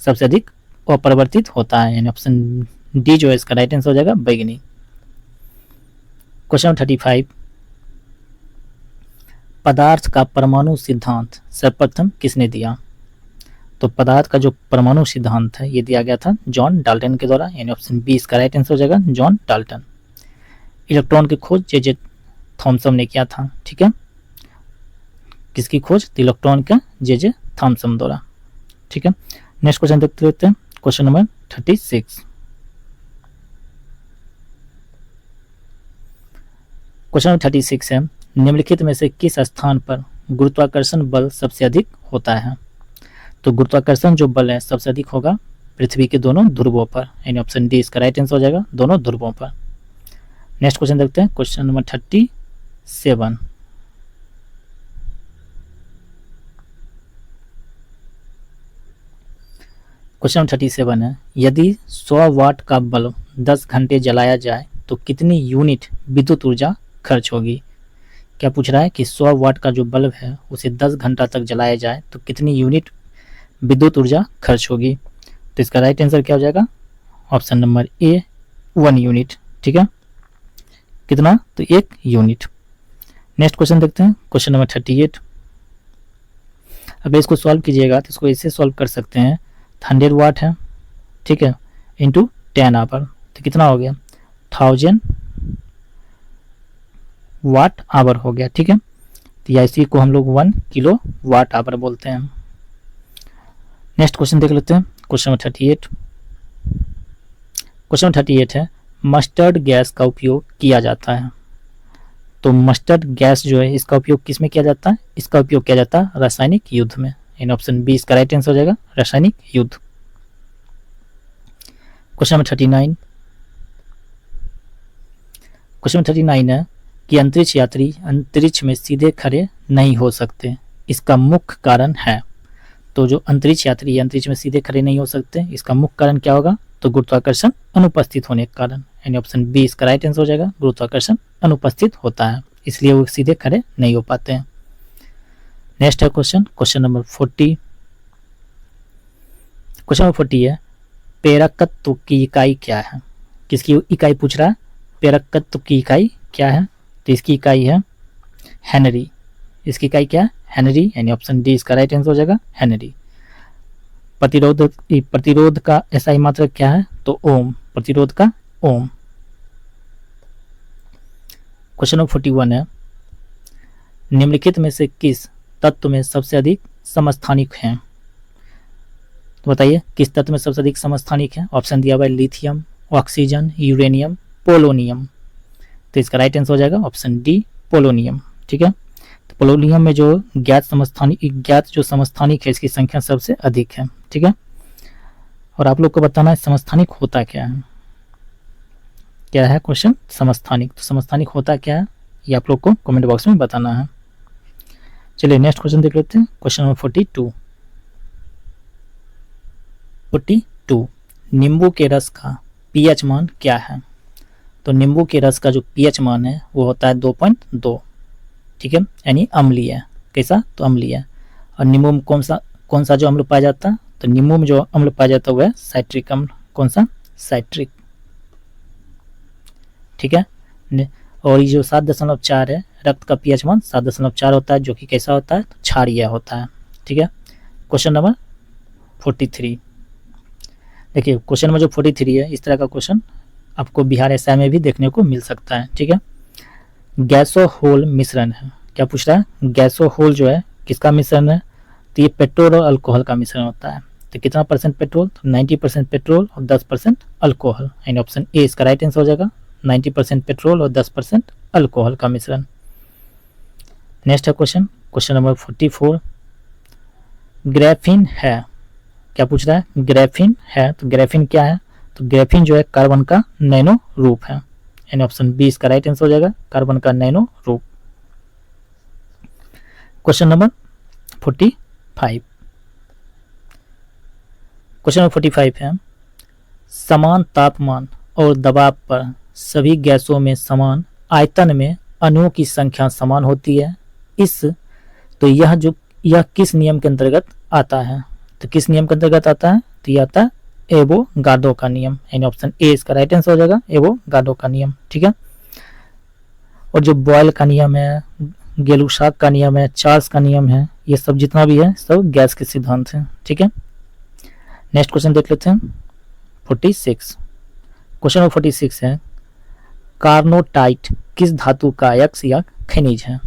सबसे अधिक अपरिवर्तित होता है, यानी ऑप्शन डी जो है इसका राइट आंसर हो जाएगा बैंगनी। क्वेश्चन 35, पदार्थ का परमाणु सिद्धांत सर्वप्रथम किसने दिया? तो पदार्थ का जो परमाणु सिद्धांत है ये दिया गया था जॉन डाल्टन के द्वारा, यानी ऑप्शन बी इसका राइट आंसर हो जाएगा जॉन डाल्टन। इलेक्ट्रॉन की खोज जे थॉमसन ने किया था, ठीक है, किसकी खोज, इलेक्ट्रॉन का जे थॉमसन द्वारा, ठीक है। नेक्स्ट क्वेश्चन देखते रहते हैं, क्वेश्चन नंबर 36। क्वेश्चन नंबर 36 है, निम्नलिखित में से किस स्थान पर गुरुत्वाकर्षण बल सबसे अधिक होता है? तो गुरुत्वाकर्षण जो बल है सबसे अधिक होगा पृथ्वी के दोनों ध्रुवों पर, यानी ऑप्शन डी इसका राइट आंसर हो जाएगा दोनों ध्रुवों पर। नेक्स्ट क्वेश्चन देखते हैं, क्वेश्चन नंबर 37। क्वेश्चन 37 है, यदि 100 वाट का बल्ब 10 घंटे जलाया जाए तो कितनी यूनिट विद्युत ऊर्जा खर्च होगी? क्या पूछ रहा है कि 100 वाट का जो बल्ब है उसे 10 घंटा तक जलाया जाए तो कितनी यूनिट विद्युत ऊर्जा खर्च होगी? तो इसका राइट आंसर क्या हो जाएगा, ऑप्शन नंबर ए 1 यूनिट, ठीक है। कितना, तो 1 यूनिट। नेक्स्ट क्वेश्चन देखते हैं, क्वेश्चन नंबर 38। अगर इसको सॉल्व कीजिएगा तो इसको ऐसे सॉल्व कर सकते हैं, 100 वाट है, ठीक है, इंटू 10 आवर, तो कितना हो गया 1000 वाट आवर हो गया, ठीक है। तो या इसी को हम लोग 1 किलो वाट आवर बोलते हैं। नेक्स्ट क्वेश्चन देख लेते हैं, क्वेश्चन नंबर 38। क्वेश्चन नंबर 38 है, मस्टर्ड गैस का उपयोग किया जाता है। तो मस्टर्ड गैस जो है इसका उपयोग किस में किया जाता है? इसका उपयोग किया जाता है रासायनिक युद्ध में, इन ऑप्शन बी इसका राइट आंसर हो जाएगा रासायनिक युद्ध। Question number 39। क्वेश्चन नंबर 39 है कि अंतरिक्ष यात्री अंतरिक्ष में सीधे खड़े नहीं हो सकते, इसका मुख्य कारण है। तो जो अंतरिक्ष यात्री अंतरिक्ष में सीधे खड़े नहीं हो सकते, इसका मुख्य कारण क्या होगा? तो गुरुत्वाकर्षण अनुपस्थित होने के कारण, यानी ऑप्शन बी इसका राइट आंसर हो जाएगा गुरुत्वाकर्षण अनुपस्थित होता है, इसलिए वो सीधे खड़े नहीं हो पाते हैं। नेक्स्ट है question, question number 40। Question number 40 है, प्रेरकत्व की इकाई क्या है? किसकी इकाई पूछ रहा है? प्रेरकत्व की इकाई क्या है? तो इसकी इकाई है हेनरी। इसकी इकाई क्या है? हेनरी, यानी ऑप्शन डी इसका राइट आंसर हो जाएगा हेनरी। प्रतिरोध का एसआई मात्रक क्या है? तो ओम, प्रतिरोध का ओम। क्वेश्चन नंबर 41 है, निम्नलिखित में से किस तत्व में सबसे अधिक समस्थानिक हैं? तो बताइए किस तत्व में सबसे अधिक समस्थानिक है? ऑप्शन दिया हुआ है लिथियम, ऑक्सीजन, यूरेनियम, पोलोनियम। तो इसका राइट आंसर हो जाएगा ऑप्शन डी पोलोनियम, ठीक है। तो पोलोनियम में जो ज्ञात जो समस्थानिक है इसकी संख्या सबसे अधिक है, ठीक है। और आप लोग को बताना है समस्थानिक होता क्या है। क्या है क्वेश्चन? समस्थानिक। तो समस्थानिक होता क्या है ये आप लोग को कमेंट बॉक्स में बताना है। चलिए नेक्स्ट क्वेश्चन देख लेते हैं, क्वेश्चन नंबर 42। नींबू के रस का पीएच मान क्या है? तो नींबू के रस का जो पीएच मान है वो होता है 2.2, ठीक है, यानी अम्लीय है। कैसा? तो अम्लीय है। और नींबू में कौन सा जो अम्ल पाया जाता है? तो नींबू में जो अम्ल पाया जाता है वो है साइट्रिक अम्ल। कौन सा? साइट्रिक, ठीक है। और ये जो 7.4 है, रक्त का पीएच मान 7.4 होता है, जो कि कैसा होता है? तो क्षारीय होता है, ठीक है। Question number 43। देखिए क्वेश्चन नंबर जो 43 है, इस तरह का क्वेश्चन आपको बिहार एसआई में भी देखने को मिल सकता है, ठीक है। गैसोहोल मिश्रण है। क्या पूछ रहा है? गैसोहोल जो है किसका मिश्रण है? तो ये पेट्रोल और अल्कोहल का मिश्रण होता है। तो कितना परसेंट पेट्रोल? तो 90% पेट्रोल और 10% अल्कोहल, यानी ऑप्शन ए इसका राइट आंसर हो जाएगा 90% पेट्रोल और 10% अल्कोहल का मिश्रण। नेक्स्ट है क्वेश्चन, क्वेश्चन नंबर 44। ग्रेफिन है। क्या पूछ रहा है? ग्रेफिन है। तो ग्रेफिन क्या है? तो ग्रेफिन जो है कार्बन का नैनो रूप है, यानी ऑप्शन बी इसका राइट आंसर हो जाएगा कार्बन का नैनो रूप। Question number 45। क्वेश्चन नंबर 45 है, समान तापमान और दबाव पर सभी गैसों में समान आयतन में अणुओं की संख्या समान होती है। तो यह किस नियम के अंतर्गत आता है? तो किस नियम के अंतर्गत आता है? तो यह आता है एवोगाड्रो का नियम, यानी ऑप्शन ए इसका राइट आंसर हो जाएगा, एवोगाड्रो का नियम। ठीक है। और जो बॉयल का नियम है, गेलुसाक का नियम है, चार्ल्स का नियम है, ये सब जितना भी है सब गैस के सिद्धांत हैं। ठीक है। नेक्स्ट क्वेश्चन देख लेते हैं 46। क्वेश्चन नंबर 46 है कार्नोटाइट किस धातु का अयस्क या खनिज है?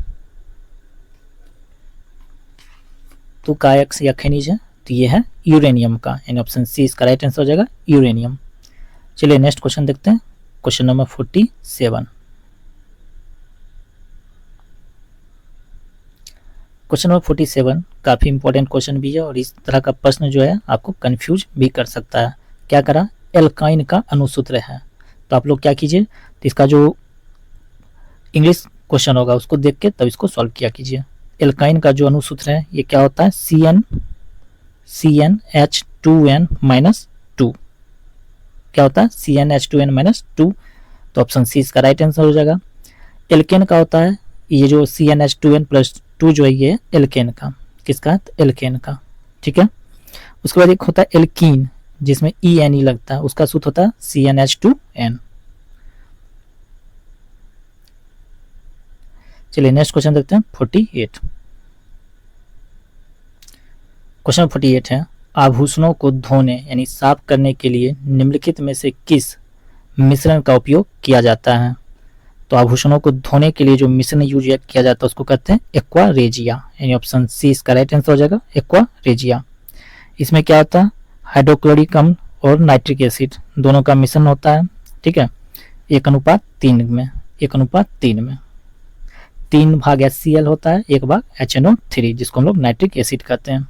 तो का अयस्क या खनिज है? तो ये है यूरेनियम का, यानी ऑप्शन सी इसका राइट आंसर हो जाएगा, यूरेनियम। चलिए नेक्स्ट क्वेश्चन देखते हैं, क्वेश्चन नंबर 47। क्वेश्चन नंबर 47 काफी इंपॉर्टेंट क्वेश्चन भी है और इस तरह का प्रश्न जो है आपको कंफ्यूज भी कर सकता है। क्या करा? एल्काइन का अणुसूत्र है। तो आप लोग क्या कीजिए, तो इसका जो इंग्लिश क्वेश्चन होगा उसको देख के तब इसको सॉल्व किया कीजिए। एल्काइन का जो अणुसूत्र है ये क्या होता है? CnH2n-2। क्या होता है? CnH2n-2। तो ऑप्शन सी इसका राइट आंसर हो जाएगा। एल्केन का होता है ये जो CnH2n+2 जो है ये एल्केन का, किसका? एल्केन का। ठीक है। उसके बाद एक होता है एल्कीन जिसमें ENE लगता है, उसका सूत्र होता है CnH2n। चलिए नेक्स्ट क्वेश्चन देखते हैं 48। क्वेश्चन 48 है आभूषणों को धोने यानी साफ करने के लिए निम्नलिखित में से किस मिश्रण का उपयोग किया जाता है? तो आभूषणों को धोने के लिए जो मिश्रण यूज किया जाता है उसको कहते हैं एक्वा रेजिया, यानी ऑप्शन सी इसका राइट आंसर हो जाएगा, एक्वा रेजिया। इसमें क्या होता है? हाइड्रोक्लोरिक अम्ल और नाइट्रिक एसिड दोनों का मिश्रण होता है। ठीक है। 1:3 में, 1:3 में 3 भाग HCl होता है, 1 भाग HNO3 जिसको हम लोग नाइट्रिक एसिड कहते हैं,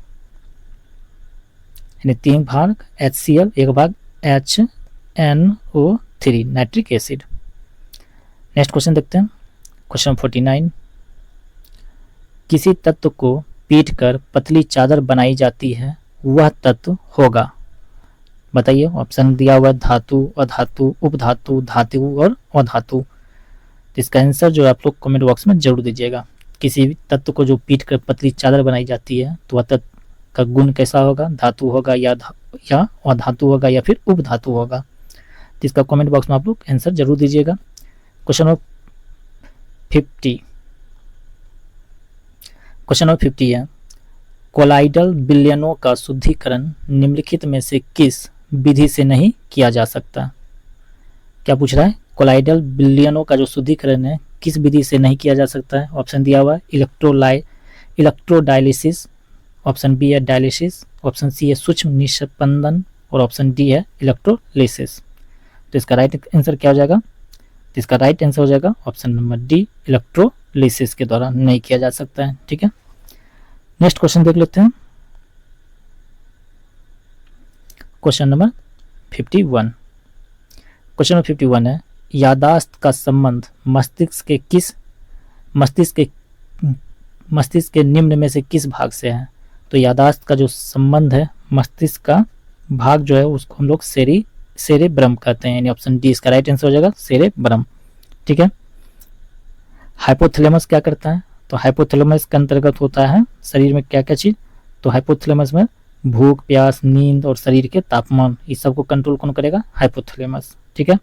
यानी 3 भाग HCl 1 भाग HNO3 nitric acid. Next question देखते हैं, क्वेश्चन 49। किसी तत्व को पीटकर पतली चादर बनाई जाती है, वह तत्व होगा? बताइए। ऑप्शन दिया हुआ है धातु, अधातु, उपधातु, धातु और अधातु। तो इसका आंसर जो है आप लोग कमेंट बॉक्स में जरूर दीजिएगा। किसी भी तत्व को जो पीटकर पतली चादर बनाई जाती है तो वह तत्व का गुण कैसा होगा? धातु होगा या अधातु होगा या फिर उपधातु होगा? तो इसका कमेंट बॉक्स में आप लोग आंसर जरूर दीजिएगा। Question number 50। क्वेश्चन नंबर 50 है कोलाइडल विलयनों का शुद्धिकरण निम्नलिखित में से किस विधि से नहीं किया जा सकता? क्या पूछ रहा है? कोलाइडल विलयनों का जो शुद्धिकरण है किस विधि से नहीं किया जा सकता है? ऑप्शन दिया हुआ है इलेक्ट्रोडायलिसिस, ऑप्शन बी है डायलिसिस, ऑप्शन सी है सूक्ष्म निस्पंदन और ऑप्शन डी है इलेक्ट्रोलिसिस। तो इसका राइट आंसर क्या हो जाएगा? तो इसका राइट आंसर हो जाएगा ऑप्शन नंबर डी, इलेक्ट्रोलिसिस के द्वारा नहीं किया जा सकता है। ठीक है। नेक्स्ट क्वेश्चन देख लेते हैं, क्वेश्चन नंबर 51। क्वेश्चन नंबर 51 है यादाश्त का संबंध मस्तिष्क के निम्न में से किस भाग से है? तो यादाश्त का जो संबंध है मस्तिष्क का भाग जो है उसको हम लोग सेरेब्रम कहते हैं, यानी ऑप्शन डी इसका राइट आंसर हो जाएगा, सेरेब्रम। ठीक है। हाइपोथैलेमस क्या करता है? तो हाइपोथैलेमस के अंतर्गत होता है शरीर में क्या क्या चीज? तो हाइपोथैलेमस में भूख, प्यास, नींद और शरीर के तापमान, इस सब को कंट्रोल कौन करेगा? हाइपोथैलेमस। ठीक है।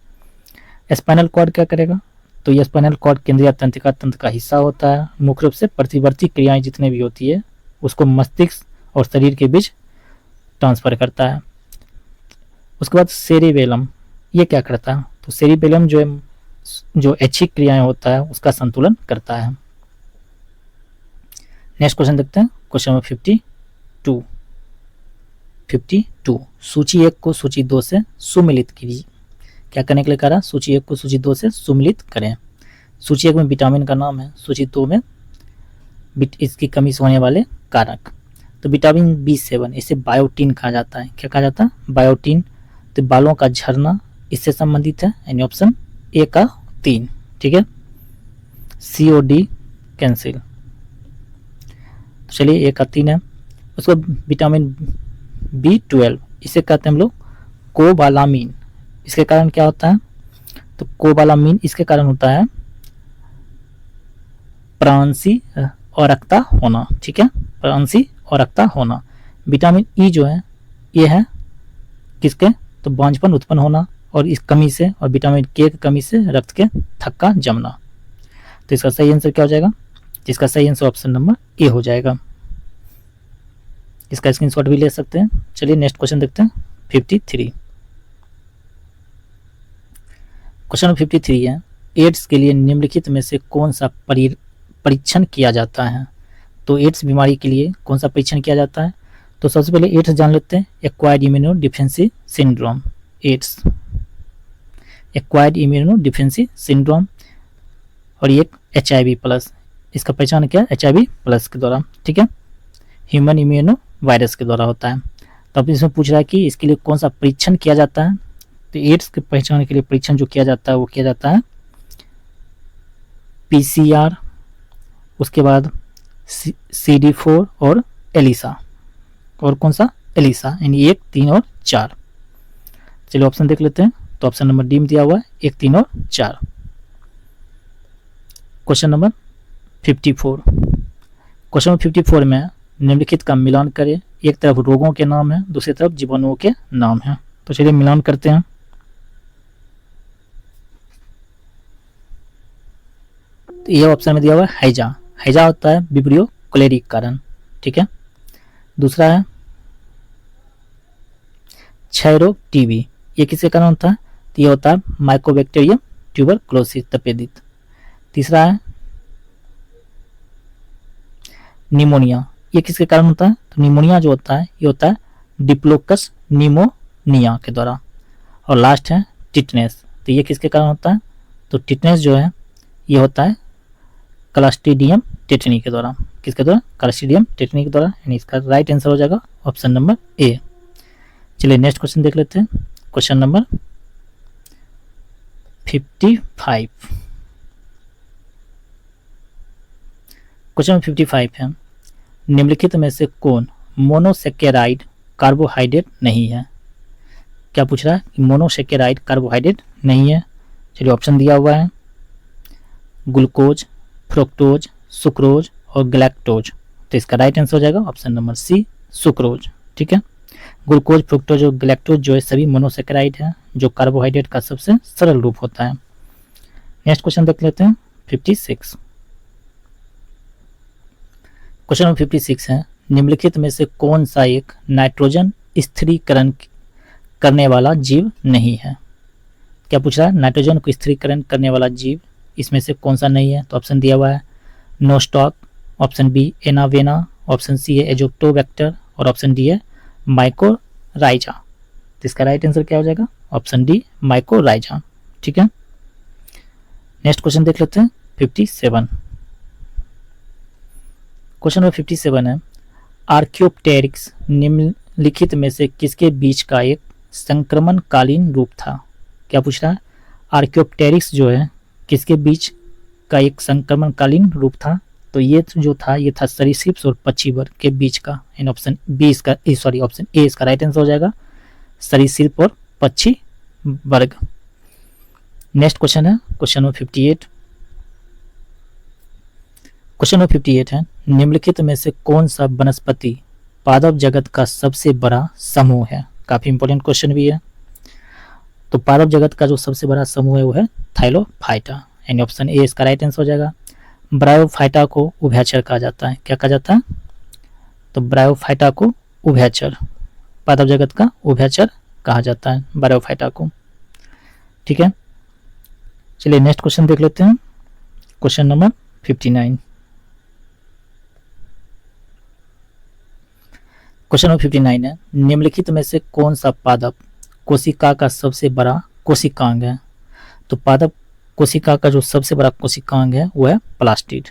स्पाइनल कॉर्ड क्या करेगा? तो ये स्पाइनल कॉर्ड केंद्रीय तंत्रिका तंत्र का हिस्सा होता है। मुख्य रूप से प्रतिवर्ती क्रियाएं जितने भी होती है उसको मस्तिष्क और शरीर के बीच ट्रांसफर करता है। उसके बाद सेरिबेलम ये क्या करता है? तो सेरिबेलम जो ऐच्छिक क्रियाएं होता है उसका संतुलन करता है। नेक्स्ट क्वेश्चन देखते हैं, क्वेश्चन नंबर 52। सूची 1 को सूची 2 से सुमिलित कीजिए। क्या करने के लिए कह रहा है? सूची 1 को सूची 2 से सुमिलित करें। सूची 1 में विटामिन का नाम है, सूची 2 में इसकी कमी से होने वाले कारक। तो विटामिन B7 इसे बायोटीन कहा जाता है। क्या कहा जाता है? बायोटीन। तो बालों का झड़ना इससे संबंधित है, यानी ऑप्शन ए का 3। ठीक है। COD cancel. तो चलिए ए का 3 है। उसको विटामिन B12 इसे कहते हैं हम लोग कोबालामीन। इसके कारण क्या होता है? तो कोबालामीन इसके कारण होता है प्रांसी औरकता होना, ठीक है, प्रांसी औरकता होना। विटामिन ई जो है ये है किसके, तो बांझपन उत्पन्न होना, और इस कमी से और विटामिन के की कमी से रक्त के थक्का जमना। तो इसका सही आंसर क्या हो जाएगा, इसका सही आंसर ऑप्शन नंबर ए हो जाएगा। इसका स्क्रीनशॉट भी ले सकते हैं। चलिए नेक्स्ट क्वेश्चन देखते हैं 53। क्वेश्चन नंबर 53 है, एड्स के लिए निम्नलिखित में से कौन सा परीक्षण किया जाता है। तो एड्स बीमारी के लिए कौन सा परीक्षण किया जाता है, तो सबसे पहले एड्स जान लेते हैं, acquired immuno deficiency syndrome. Ads acquired immuno deficiency syndrome, और एक HIV प्लस, इसका पहचान क्या है, HIV प्लस के द्वारा, ठीक है, ह्यूमन इम्यूनो वायरस के द्वारा होता है। तो अब इसमें पूछ रहा है कि इसके लिए कौन सा परीक्षण किया जाता है। तो एड्स के पहचान के लिए परीक्षण जो किया जाता है वो किया जाता है PCR, उसके बाद CD4 और एलिसा, और कौन सा, एलिसा, यानी 1, 3 और 4। चलिए ऑप्शन देख लेते हैं। तो ऑप्शन नंबर डी में दिया हुआ है 1, 3 और 4। Question number 54। क्वेश्चन नंबर 54 में निम्नलिखित का मिलान करें। एक तरफ रोगों के नाम है, दूसरी तरफ जीवाणुओं के नाम है। तो चलिए मिलान करते हैं। तो ये ऑप्शन में दिया हुआ है हैजा। हैजा होता है विब्रियो कोलेरिक कारण, ठीक है। दूसरा है क्षय रोग टीबी, ये किसके कारण होता है, तो ये होता है माइकोबैक्टीरियम ट्यूबरक्लोसिस तपेदित। तीसरा है निमोनिया, ये किसके कारण होता है, तो निमोनिया जो होता है ये होता है डिप्लोकस निमोनिया के द्वारा। और लास्ट है टिटनेस, तो ये किसके कारण होता है, तो टिटनेस जो है ये होता है क्लस्ट्रीडियम टेटनी के द्वारा। किसके द्वारा, क्लस्ट्रीडियम टेटनी के द्वारा, यानी इसका राइट आंसर हो जाएगा ऑप्शन नंबर ए। चलिए नेक्स्ट क्वेश्चन देख लेते हैं। Question number 55। क्वेश्चन 55 है, निम्नलिखित में से कौन मोनोसेकेराइड कार्बोहाइड्रेट नहीं है। क्या पूछ रहा है कि मोनोसेकेराइड कार्बोहाइड्रेट नहीं है। चलिए ऑप्शन दिया हुआ है ग्लूकोज, फ्रुक्टोज, सुक्रोज और गैलेक्टोज। तो इसका राइट आंसर हो जाएगा ऑप्शन नंबर सी, सुक्रोज, ठीक है। ग्लूकोज, फ्रुक्टोज और गैलेक्टोज जो है सभी मोनोसेकेराइड है, जो कार्बोहाइड्रेट का सबसे सरल रूप होता है। नेक्स्ट क्वेश्चन देख लेते हैं 56। क्वेश्चन नंबर 56 है, निम्नलिखित में से कौन सा एक नाइट्रोजन स्थिरीकरण करने वाला जीव नहीं है। क्या पूछ रहा है, नाइट्रोजन को स्थिरीकरण करने वाला जीव इसमें से कौन सा नहीं है। तो ऑप्शन दिया हुआ है नोस्टॉक, ऑप्शन बी एनावेना, ऑप्शन सी है एजोक्टोबैक्टर और ऑप्शन डी है माइकोराइजा। तो इसका राइट आंसर क्या हो जाएगा, ऑप्शन डी माइकोराइजा, ठीक है। नेक्स्ट क्वेश्चन देख लेते हैं 57। क्वेश्चन नंबर 57 है, आर्कियोप्टेरिक्स निम्नलिखित में से किसके बीच का एक संक्रमणकालीन रूप था। क्या पूछ रहा है, आर्कियोप्टेरिक्स जो है किसके बीच का एक संक्रमणकालीन रूप था। तो ये जो था ये था सरीसृप और पक्षी वर्ग के बीच का, इन ऑप्शन बी इसका ऑप्शन ए इसका राइट आंसर हो जाएगा, सरीसृप और पक्षी वर्ग। नेक्स्ट क्वेश्चन है क्वेश्चन नंबर 58। क्वेश्चन नंबर 58 है, निम्नलिखित में से कौन सा वनस्पति पादप जगत का सबसे बड़ा समूह है। काफी इंपॉर्टेंट क्वेश्चन भी है। तो पादप जगत का जो सबसे बड़ा समूह है वो है थाइलोफाइटा, यानी ऑप्शन ए इसका राइट आंसर हो जाएगा। ब्रायोफाइटा को उभयचर कहा जाता है। क्या कहा जाता है, तो ब्रायोफाइटा को उभयचर, पादप जगत का उभयचर कहा जाता है ब्रायोफाइटा को, ठीक है। चलिए नेक्स्ट क्वेश्चन देख लेते हैं। Question number 59। क्वेश्चन नंबर 59 है, निम्नलिखित में से कौन सा पादप कोशिका का सबसे बड़ा कोशिकांग है। तो पादप कोशिका का जो सबसे बड़ा कोशिकांग है वो है प्लास्टिड,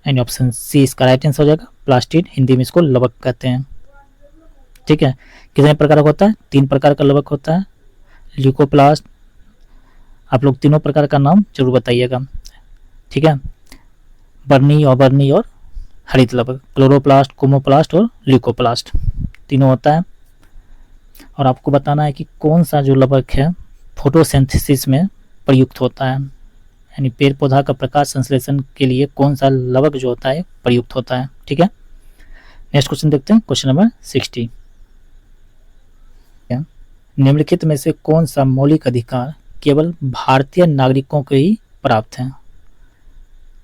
यानी ऑप्शन सी इसका राइट आंसर हो जाएगा। प्लास्टिड, हिंदी में इसको लवक कहते हैं, ठीक है। कितने प्रकार का होता है, 3 प्रकार का लवक होता है। ल्यूकोप्लास्ट, आप लोग तीनों प्रकार का नाम जरूर बताइएगा, ठीक है। बर्नी, ऑबर्नी और हरित लवक, क्लोरोप्लास्ट, कोमोप्लास्ट और ल्यूकोप्लास्ट, तीनों होता है। और आपको बताना है कि कौन सा जो लवक है फोटोसिंथेसिस में प्रयुक्त होता है, यानी पेड़ पौधा का प्रकाश संश्लेषण के लिए कौन सा लवक जो होता है प्रयुक्त होता है। ठीक है, नेक्स्ट क्वेश्चन देखते हैं, क्वेश्चन नंबर 60। निम्नलिखित में से कौन सा मौलिक अधिकार केवल भारतीय नागरिकों को ही प्राप्त है।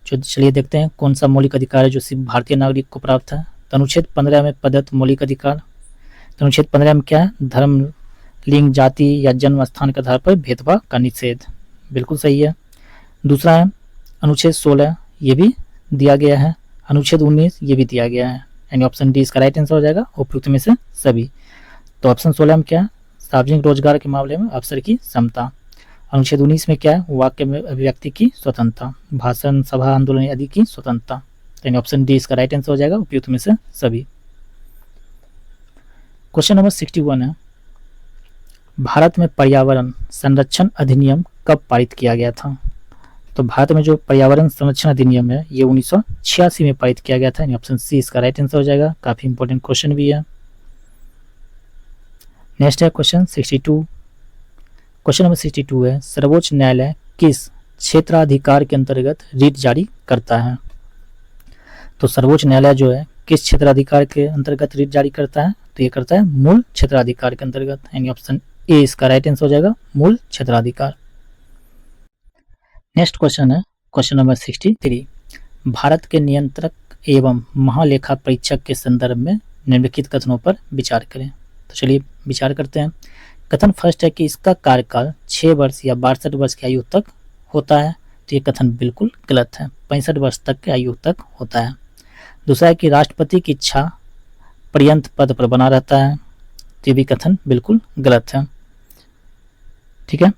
जो चलिए देखते हैं कौन सा मौलिक अधिकार है जो सिर्फ भारतीय नागरिक को प्राप्त है। तो अनुच्छेद 15 में प्रदत्त मौलिक अधिकार। तो अनुच्छेद 15 में क्या है, धर्म, लिंग, जाति या जन्म स्थान के आधार पर भेदभाव का निषेध, बिल्कुल सही है। दूसरा है अनुच्छेद 16, ये भी दिया गया है। अनुच्छेद 19 ये भी दिया गया है, यानी ऑप्शन डी इसका राइट आंसर हो जाएगा, उपयुक्त में से सभी। तो ऑप्शन 16 में क्या है, सार्वजनिक रोजगार के मामले में अवसर की समता। अनुच्छेद 19 में क्या है, वाक्य में अभिव्यक्ति की स्वतंत्रता, भाषण, सभा, आंदोलन आदि की स्वतंत्रता। यानी ऑप्शन डी इसका राइट आंसर हो जाएगा, उपयुक्त में से सभी। क्वेश्चन नंबर 61 है, भारत में पर्यावरण संरक्षण अधिनियम कब पारित किया गया था। तो भारत में जो पर्यावरण संरक्षण अधिनियम है ये 1986 में पारित किया गया था, यानी ऑप्शन सी इसका राइट आंसर हो जाएगा। काफी इंपॉर्टेंट क्वेश्चन भी है। नेक्स्ट है क्वेश्चन 62। क्वेश्चन नंबर 62 है, सर्वोच्च न्यायालय किस क्षेत्राधिकार के अंतर्गत रिट जारी करता है। तो सर्वोच्च न्यायालय जो है किस क्षेत्राधिकार के अंतर्गत रिट जारी करता है, तो ये करता है मूल क्षेत्राधिकार के अंतर्गत, यानी ऑप्शन ए इसका राइट आंसर हो जाएगा, मूल क्षेत्राधिकार। नेक्स्ट क्वेश्चन है क्वेश्चन नंबर 63। भारत के नियंत्रक एवं महालेखा परीक्षक के संदर्भ में निम्नलिखित कथनों पर विचार करें। तो चलिए विचार करते हैं। कथन फर्स्ट है कि इसका कार्यकाल 6 वर्ष या 62 वर्ष की आयु तक होता है। तो ये कथन बिल्कुल गलत है, 65 वर्ष तक की आयु तक होता है। दूसरा है कि राष्ट्रपति की इच्छा पर्यंत पद पर बना रहता है। तो ये भी कथन बिल्कुल गलत है। ठीक है,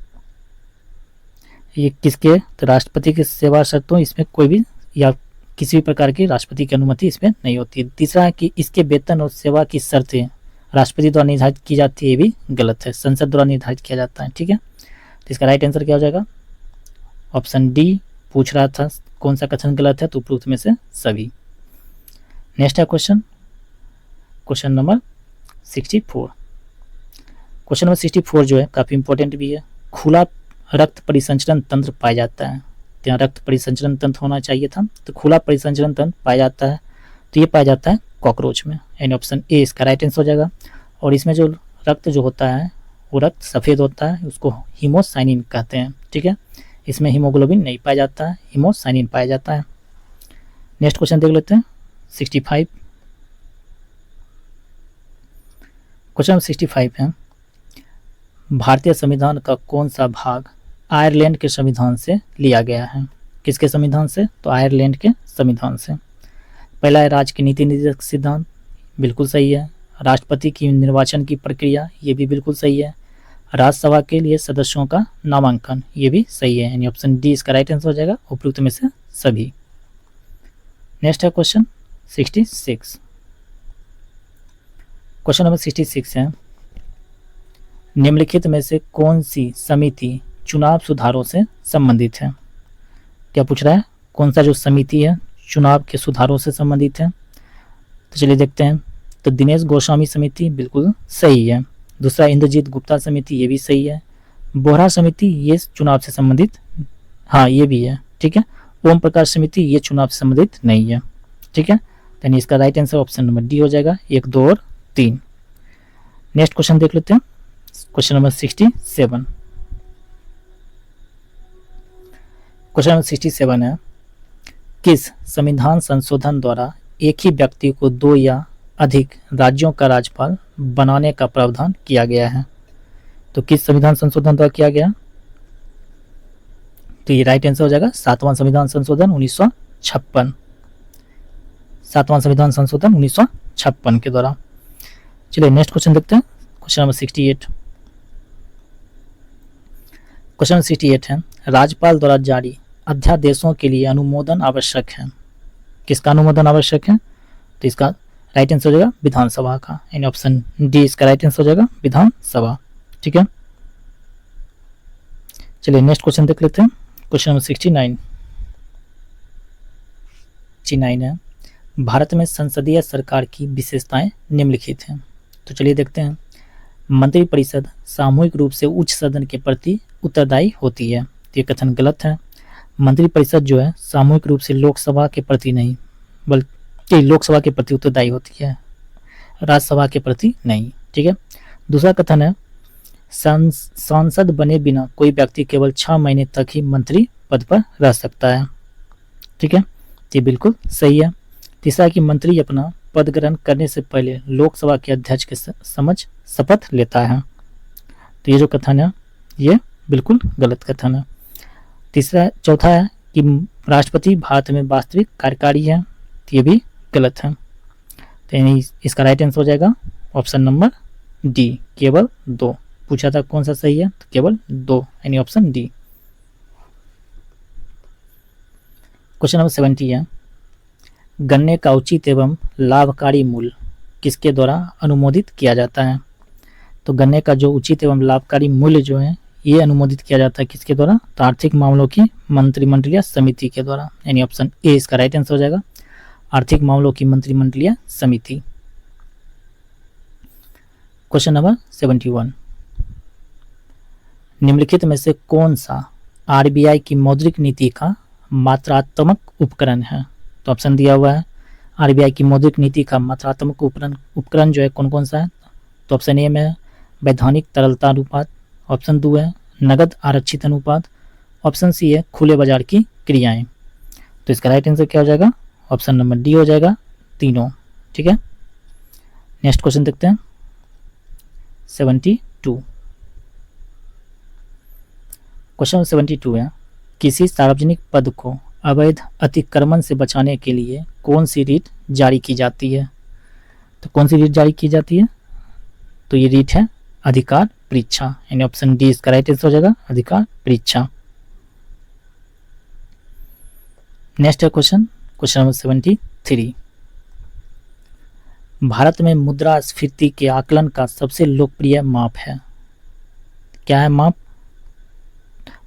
ये किसके, तो राष्ट्रपति की सेवा शर्तों इसमें कोई भी या किसी भी प्रकार की राष्ट्रपति की अनुमति इसमें नहीं होती। तीसरा है कि इसके वेतन और सेवा की शर्तें राष्ट्रपति द्वारा निर्धारित की जाती है, ये भी गलत है, संसद द्वारा निर्धारित किया जाता है। ठीक है, तो इसका राइट आंसर क्या हो जाएगा, ऑप्शन डी। पूछ रहा था कौन सा कथन गलत है, तो उपरोक्त में से सभी। नेक्स्ट है क्वेश्चन नंबर 64। क्वेश्चन नंबर 64 जो है काफी इंपॉर्टेंट भी है। खुला रक्त परिसंचरण तंत्र पाया जाता है। तो यहाँ रक्त परिसंचरण तंत्र होना चाहिए था, तो खुला परिसंचरण तंत्र पाया जाता है। तो ये पाया जाता है कॉकरोच में, यानी ऑप्शन ए इसका राइट आंसर हो जाएगा। और इसमें जो रक्त जो होता है वो रक्त सफ़ेद होता है, उसको हीमोसाइनिन कहते हैं। ठीक है, इसमें हीमोग्लोबिन नहीं पाया जाता है, हीमोसाइनिन पाया जाता है। नेक्स्ट क्वेश्चन देख लेते हैं 65। क्वेश्चन नंबर 65 है, भारतीय संविधान का कौन सा भाग आयरलैंड के संविधान से लिया गया है। किसके संविधान से, तो आयरलैंड के संविधान से। पहला है राज्य की नीति निर्देशक सिद्धांत, बिल्कुल सही है। राष्ट्रपति की निर्वाचन की प्रक्रिया, ये भी बिल्कुल सही है। राज्यसभा के लिए सदस्यों का नामांकन, ये भी सही है, यानी ऑप्शन डी इसका राइट आंसर हो जाएगा, उपयुक्त में से सभी। नेक्स्ट है क्वेश्चन 66। क्वेश्चन नंबर 66 है, निम्नलिखित में से कौन सी समिति चुनाव सुधारों से संबंधित है। क्या पूछ रहा है, कौन सा जो समिति है चुनाव के सुधारों से संबंधित है। तो चलिए देखते हैं। तो दिनेश गोस्वामी समिति बिल्कुल सही है। दूसरा इंद्रजीत गुप्ता समिति, ये भी सही है। बोहरा समिति ये चुनाव से संबंधित, हाँ ये भी है। ठीक है, ओम प्रकाश समिति ये चुनाव से संबंधित नहीं है। ठीक है, यानी इसका right answer option number D हो जाएगा, 1, 2 और 3। नेक्स्ट क्वेश्चन देख लेते हैं, क्वेश्चन नंबर 67। क्वेश्चन नंबर 67 है, किस संविधान संशोधन द्वारा एक ही व्यक्ति को 2 या अधिक राज्यों का राज्यपाल बनाने का प्रावधान किया गया है। तो किस संविधान संशोधन द्वारा किया गया, तो ये राइट आंसर हो जाएगा 7वां संविधान संशोधन 1956। 7वां संविधान संशोधन 1956 के द्वारा। चलिए नेक्स्ट क्वेश्चन देखते हैं, क्वेश्चन नंबर 68। क्वेश्चन नंबर 68 है, राज्यपाल द्वारा जारी अध्यादेशों के लिए अनुमोदन आवश्यक है। किसका अनुमोदन आवश्यक है, तो इसका राइट आंसर हो जाएगा विधानसभा का, यानी ऑप्शन डी इसका राइट आंसर हो जाएगा, विधानसभा। ठीक है, चलिए नेक्स्ट क्वेश्चन देख लेते हैं, क्वेश्चन नंबर 69 है, भारत में संसदीय सरकार की विशेषताएं निम्नलिखित हैं। तो चलिए देखते हैं। मंत्रिपरिषद सामूहिक रूप से उच्च सदन के प्रति उत्तरदायी होती है। तो ये कथन गलत है। मंत्रिपरिषद जो है सामूहिक रूप से लोकसभा के प्रति नहीं, बल्कि लोकसभा के प्रति उत्तरदायी होती है, राज्यसभा के प्रति नहीं। ठीक है। दूसरा कथन है सांसद बने बिना कोई व्यक्ति केवल 6 महीने तक ही मंत्री पद पर रह सकता है। ठीक है, ये बिल्कुल सही है। तीसरा कि मंत्री अपना पद ग्रहण करने से पहले लोकसभा के अध्यक्ष के समक्ष शपथ लेता है। तो ये जो कथन है ये बिल्कुल गलत कथन है। चौथा है कि राष्ट्रपति भारत में वास्तविक कार्यकारी है, तो ये भी गलत है। तो यानी इसका राइट आंसर हो जाएगा ऑप्शन नंबर डी, केवल 2। पूछा था कौन सा सही है, तो केवल 2 यानी ऑप्शन डी। क्वेश्चन नंबर 70 है गन्ने का उचित एवं लाभकारी मूल्य किसके द्वारा अनुमोदित किया जाता है। तो गन्ने का जो उचित एवं लाभकारी मूल्य जो है ये अनुमोदित किया जाता है किसके द्वारा, तो आर्थिक मामलों की मंत्रिमंडलीय समिति के द्वारा, यानी ऑप्शन ए इसका राइट आंसर हो जाएगा, आर्थिक मामलों की मंत्रिमंडलीय समिति। क्वेश्चन नंबर 71 निम्नलिखित में से कौन सा आरबीआई की मौद्रिक नीति का मात्रात्मक उपकरण है। तो ऑप्शन दिया हुआ है आरबीआई की मौद्रिक नीति का मात्रात्मक उपकरण जो है कौन कौन सा है। तो ऑप्शन ए में वैधानिक तरलता अनुपात, ऑप्शन 2 है नगद आरक्षित अनुपात, ऑप्शन सी है खुले बाजार की क्रियाएं। तो इसका राइट आंसर क्या हो जाएगा, ऑप्शन नंबर डी हो जाएगा, तीनों। ठीक है, नेक्स्ट क्वेश्चन देखते हैं 72। क्वेश्चन 72 है किसी सार्वजनिक पद को अवैध अतिक्रमण से बचाने के लिए कौन सी रीट जारी की जाती है। तो कौन सी रीट जारी की जाती है, तो ये रीट है अधिकार परीक्षा, यानी ऑप्शन डी इसका राइट आंसर हो जाएगा, अधिकार परीक्षा। नेक्स्ट है क्वेश्चन नंबर 73 भारत में मुद्रास्फीति के आकलन का सबसे लोकप्रिय माप है, क्या है माप।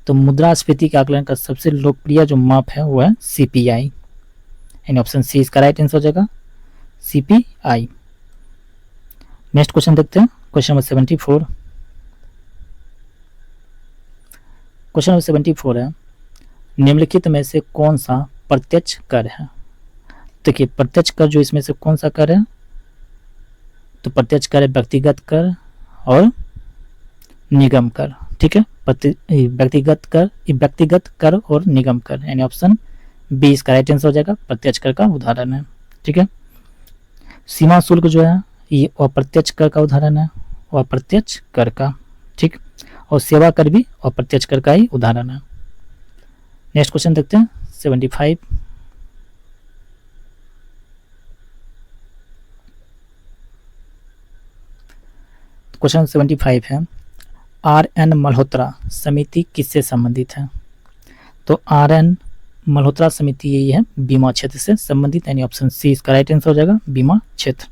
तो मुद्रास्फीति के आकलन का सबसे लोकप्रिय जो माप है वो है सीपीआई, यानी ऑप्शन सी इसका राइट आंसर हो जाएगा, सीपीआई। नेक्स्ट क्वेश्चन देखते हैं क्वेश्चन नंबर 74। क्वेश्चन नंबर 74 है निम्नलिखित में से कौन सा प्रत्यक्ष कर है। देखिए प्रत्यक्ष कर जो इसमें से कौन सा कर है, तो प्रत्यक्ष कर है व्यक्तिगत कर और निगम कर। ठीक है, व्यक्तिगत कर और निगम कर, यानी ऑप्शन बी इसका राइट आंसर हो जाएगा, प्रत्यक्ष कर का उदाहरण है। ठीक है, सीमा शुल्क जो है ये अप्रत्यक्ष कर का उदाहरण है, अप्रत्यक्ष कर का। ठीक, और सेवा कर भी अप्रत्यक्ष कर का ही उदाहरण है। नेक्स्ट क्वेश्चन देखते हैं 75। क्वेश्चन 75 है आर.एन. मल्होत्रा समिति किससे संबंधित है। तो आर.एन. मल्होत्रा समिति यही है बीमा क्षेत्र से संबंधित, यानी ऑप्शन सी इसका राइट आंसर हो जाएगा, बीमा क्षेत्र।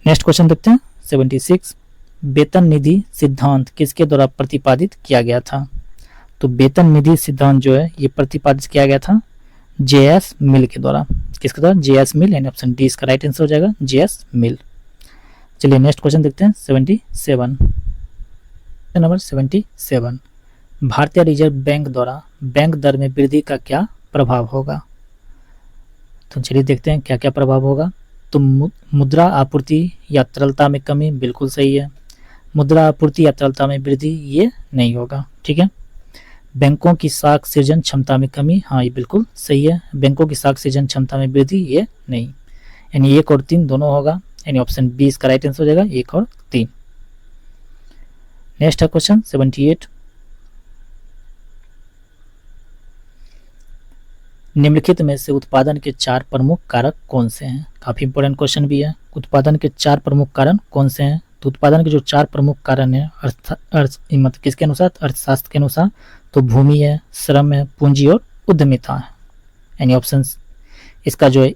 नेक्स्ट क्वेश्चन देखते हैं 76 वेतन निधि सिद्धांत किसके द्वारा प्रतिपादित किया गया था। तो वेतन निधि सिद्धांत जो है ये प्रतिपादित किया गया था जे.एस. मिल के द्वारा, किसके द्वारा, जे.एस. मिल, यानी ऑप्शन डी इसका राइट आंसर हो जाएगा, जे.एस. मिल। चलिए नेक्स्ट क्वेश्चन देखते हैं 77। नंबर 77 भारतीय रिजर्व बैंक द्वारा बैंक दर में वृद्धि का क्या प्रभाव होगा। तो चलिए देखते हैं क्या क्या प्रभाव होगा। तो मुद्रा आपूर्ति या तरलता में कमी, बिल्कुल सही है। मुद्रा आपूर्ति या तरलता में वृद्धि ये नहीं होगा। ठीक है, बैंकों की साख सृजन क्षमता में कमी, हाँ ये बिल्कुल सही है। बैंकों की साख सृजन क्षमता में वृद्धि ये नहीं, यानी 1 और 3 दोनों होगा, यानी ऑप्शन बी इसका राइट आंसर हो जाएगा, 1 और 3। नेक्स्ट है क्वेश्चन 78 निम्नलिखित में से उत्पादन के 4 प्रमुख कारक कौन से हैं। काफी इंपॉर्टेंट क्वेश्चन भी है, उत्पादन के 4 प्रमुख कारण कौन से हैं। तो उत्पादन के जो 4 प्रमुख कारण है मतलब किसके अनुसार, अर्थशास्त्र के अनुसार, तो भूमि है, श्रम है, पूंजी और उद्यमिता है, यानी ऑप्शन इसका जो है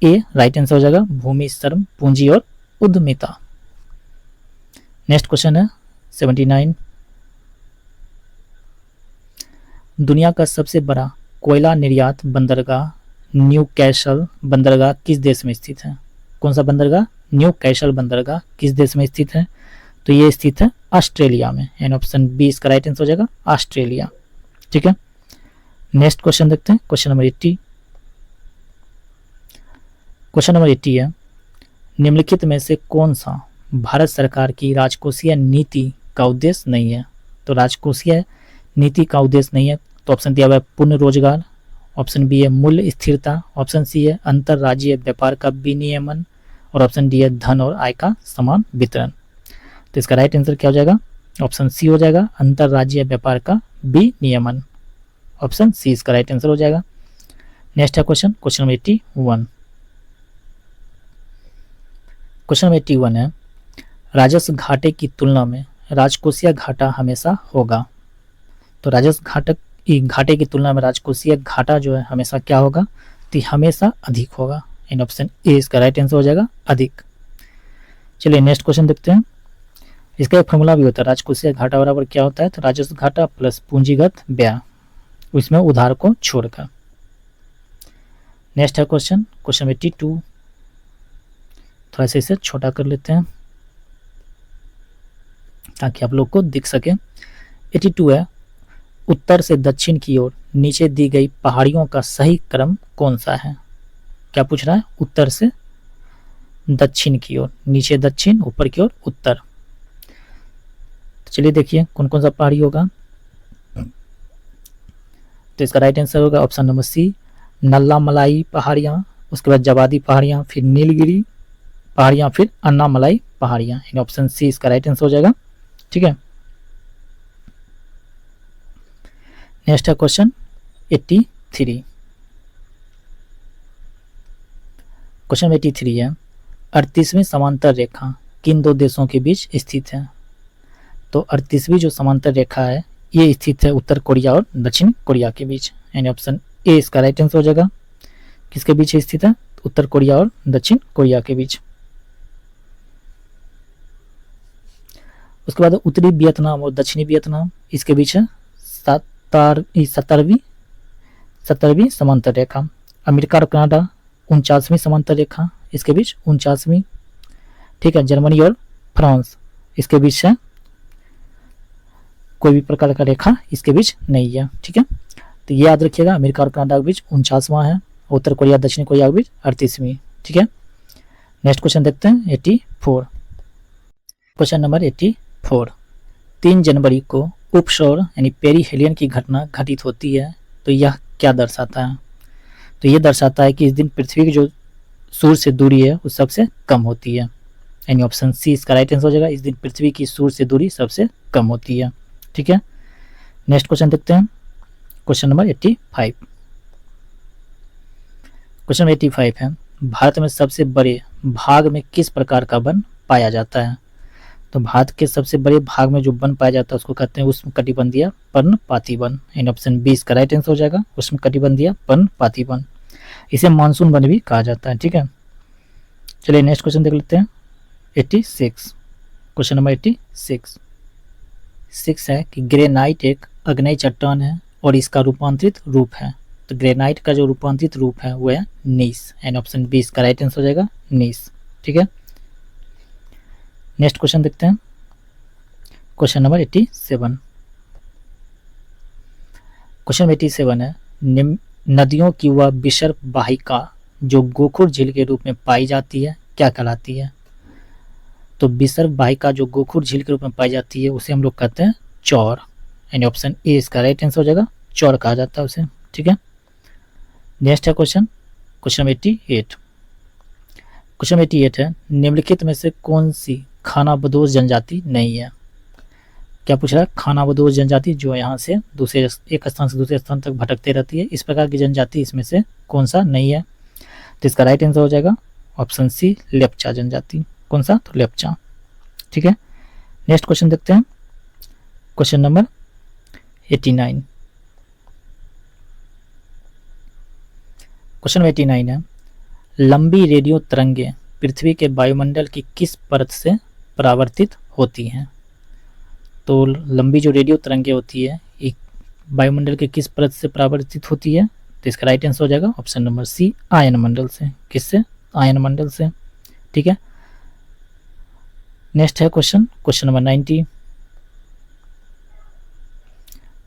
ए राइट आंसर हो जाएगा, भूमि, श्रम, पूंजी और उद्यमिता। नेक्स्ट क्वेश्चन है 79 दुनिया का सबसे बड़ा कोयला निर्यात बंदरगाह न्यू कैसल बंदरगाह किस देश में स्थित है। कौन सा बंदरगाह, न्यू कैसल बंदरगाह किस देश में स्थित है। तो ये स्थित है ऑस्ट्रेलिया में, यानी ऑप्शन बी इसका राइट आंसर हो जाएगा, ऑस्ट्रेलिया। ठीक है। नेक्स्ट क्वेश्चन देखते हैं, क्वेश्चन नंबर 80। क्वेश्चन नंबर 80 है, निम्नलिखित में से कौन सा भारत सरकार की राजकोषीय नीति का उद्देश्य नहीं है? तो राजकोषीय नीति का उद्देश्य नहीं है, तो ऑप्शन दिया हुआ है पूर्ण रोजगार, ऑप्शन बी है मूल्य स्थिरता, ऑप्शन सी है अंतरराज्यीय व्यापार का विनियमन, और ऑप्शन डी है धन और आय का समान वितरण। तो इसका राइट आंसर क्या हो जाएगा? ऑप्शन सी हो जाएगा, अंतरराज्यीय व्यापार का विनियमन। ऑप्शन सी इसका राइट आंसर हो जाएगा। नेक्स्ट है question, question number 81। Question number 81 है, राजस्व घाटे की तुलना में राजकोषीय घाटा हमेशा होगा। तो राजस्व घाटे की तुलना में राजकोषीय घाटा जो है हमेशा क्या होगा? तो हमेशा अधिक होगा। इन ऑप्शन ए इसका राइट आंसर हो जाएगा, अधिक। चलिए नेक्स्ट क्वेश्चन देखते हैं। इसका एक फॉर्मूला भी होता है, राजकोषीय घाटा बराबर क्या होता है? तो राजस्व घाटा प्लस पूंजीगत व्यय, उसमें उधार को छोड़कर। नेक्स्ट है क्वेश्चन, क्वेश्चन 82। थोड़ा सा इसे छोटा कर लेते हैं ताकि आप लोग को दिख सके। 82 है, उत्तर से दक्षिण की ओर नीचे दी गई पहाड़ियों का सही क्रम कौन सा है? क्या पूछ रहा है? उत्तर से दक्षिण की ओर, नीचे दक्षिण, ऊपर की ओर उत्तर। तो चलिए देखिए कौन कौन सा पहाड़ी होगा। तो इसका राइट आंसर होगा ऑप्शन नंबर सी, नल्ला मलाई पहाड़ियाँ, उसके बाद जवादी पहाड़ियाँ, फिर नीलगिरी पहाड़ियाँ, फिर अन्नामलाई पहाड़ियाँ। इन ऑप्शन सी इसका राइट आंसर हो जाएगा। ठीक है। नेक्स्ट है क्वेश्चन 83। क्वेश्चन 83 है, 38वीं समांतर रेखा किन दो देशों के बीच स्थित है? तो 38वीं जो समांतर रेखा है ये स्थित है उत्तर कोरिया और दक्षिण कोरिया के बीच। यानी ऑप्शन ए इसका राइट आंसर हो जाएगा। किसके बीच स्थित है? उत्तर कोरिया और दक्षिण कोरिया के बीच। उसके बाद उत्तरी वियतनाम और दक्षिणी वियतनाम, इसके बीच है 17वीं समांतर रेखा। अमेरिका और कनाडा 49वीं समांतर रेखा, इसके बीच 49वीं। ठीक है। जर्मनी और फ्रांस, इसके बीच है कोई भी प्रकार का रेखा इसके बीच नहीं है। ठीक है। तो ये याद रखिएगा, अमेरिका और कनाडा के बीच 49वां है, उत्तर कोरिया दक्षिण कोरिया के बीच 38वीं। ठीक है। नेक्स्ट क्वेश्चन देखते हैं 84। क्वेश्चन नंबर 84, 3 जनवरी को उपसौर यानी पेरीहेलियन की घटना घटित होती है, तो यह क्या दर्शाता है? तो ये दर्शाता है कि इस दिन पृथ्वी की जो सूर्य से दूरी है वो सबसे कम होती है। यानी ऑप्शन सी इसका राइट आंसर हो जाएगा, इस दिन पृथ्वी की सूर्य से दूरी सबसे कम होती है। ठीक है। नेक्स्ट क्वेश्चन देखते हैं, क्वेश्चन नंबर 85। क्वेश्चन नंबर 85 है, भारत में सबसे बड़े भाग में किस प्रकार का वन पाया जाता है? तो भारत के सबसे बड़े भाग में जो वन पाया जाता है उसको कहते हैं उष्णकटिबंधीय पर्णपाती वन। इन ऑप्शन बी इसका राइट आंसर हो जाएगा, उष्णकटिबंधीय पर्णपाती वन। इसे मानसून वन भी कहा जाता है। ठीक है। चलिए नेक्स्ट क्वेश्चन देख लेते हैं 86। क्वेश्चन नंबर 86 है कि ग्रेनाइट एक अग्नेय चट्टान है और इसका रूपांतरित रूप है। तो ग्रेनाइट का जो रूपांतरित रूप है वो है नीस। एंड ऑप्शन बी इसका राइट आंसर हो जाएगा, नीस। ठीक है। नेक्स्ट क्वेश्चन देखते हैं, क्वेश्चन नंबर 87। क्वेश्चन 87 है, नदियों की वह विसर्प वाहिका जो गोखुर झील के रूप में पाई जाती है क्या कहलाती है? तो विसर्प वाहिका जो गोखुर झील के रूप में पाई जाती है उसे हम लोग कहते हैं चौर। यानी ऑप्शन ए इसका राइट आंसर हो जाएगा, चौर कहा जाता है उसे। ठीक है। नेक्स्ट है क्वेश्चन, क्वेश्चन 88। क्वेश्चन 88 है, निम्नलिखित में से कौन सी खानाबदोश जनजाति नहीं है? क्या पूछ रहा है? खानाबदोश जनजाति जो यहाँ से दूसरे एक स्थान से दूसरे स्थान तक भटकते रहती है, इस प्रकार की जनजाति इसमें से कौन सा नहीं है? तो इसका राइट आंसर हो जाएगा ऑप्शन सी, लेप्चा जनजाति। कौन सा? तो लेप्चा। ठीक है। नेक्स्ट क्वेश्चन देखते हैं, क्वेश्चन नंबर 89। क्वेश्चन 89 है, लंबी रेडियो तरंगे पृथ्वी के वायुमंडल की किस परत से परावर्तित होती हैं? तो लंबी जो रेडियो तरंगे होती है एक वायुमंडल के किस परत से परावर्तित होती है? तो इसका राइट आंसर हो जाएगा ऑप्शन नंबर सी, आयन मंडल से। किससे? आयन मंडल से। ठीक है। नेक्स्ट है question, question number 90।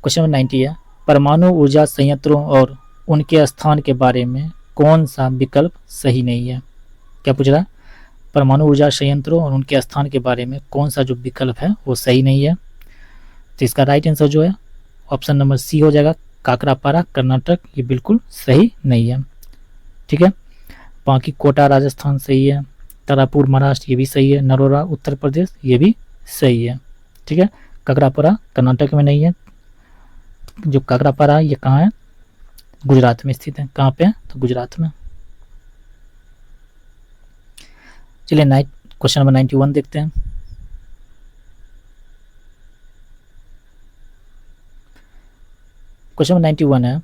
Question number 90 है, परमाणु ऊर्जा संयंत्रों और उनके स्थान के बारे में कौन सा विकल्प सही नहीं है? क्या पूछ रहा है? परमाणु ऊर्जा संयंत्रों और उनके स्थान के बारे में कौन सा जो विकल्प है वो सही नहीं है? तो इसका राइट आंसर जो है ऑप्शन नंबर सी हो जाएगा, काकरापारा कर्नाटक, ये बिल्कुल सही नहीं है। ठीक है, बाकी कोटा राजस्थान सही है, तारापुर महाराष्ट्र ये भी सही है, नरोरा उत्तर प्रदेश ये भी सही है। ठीक है, काकरापारा कर्नाटक में नहीं है। जो काकरापारा ये कहाँ है? गुजरात में स्थित है। कहाँ पे है? तो गुजरात में। चलिए क्वेश्चन नंबर 91 देखते हैं। क्वेश्चन नंबर 91 है,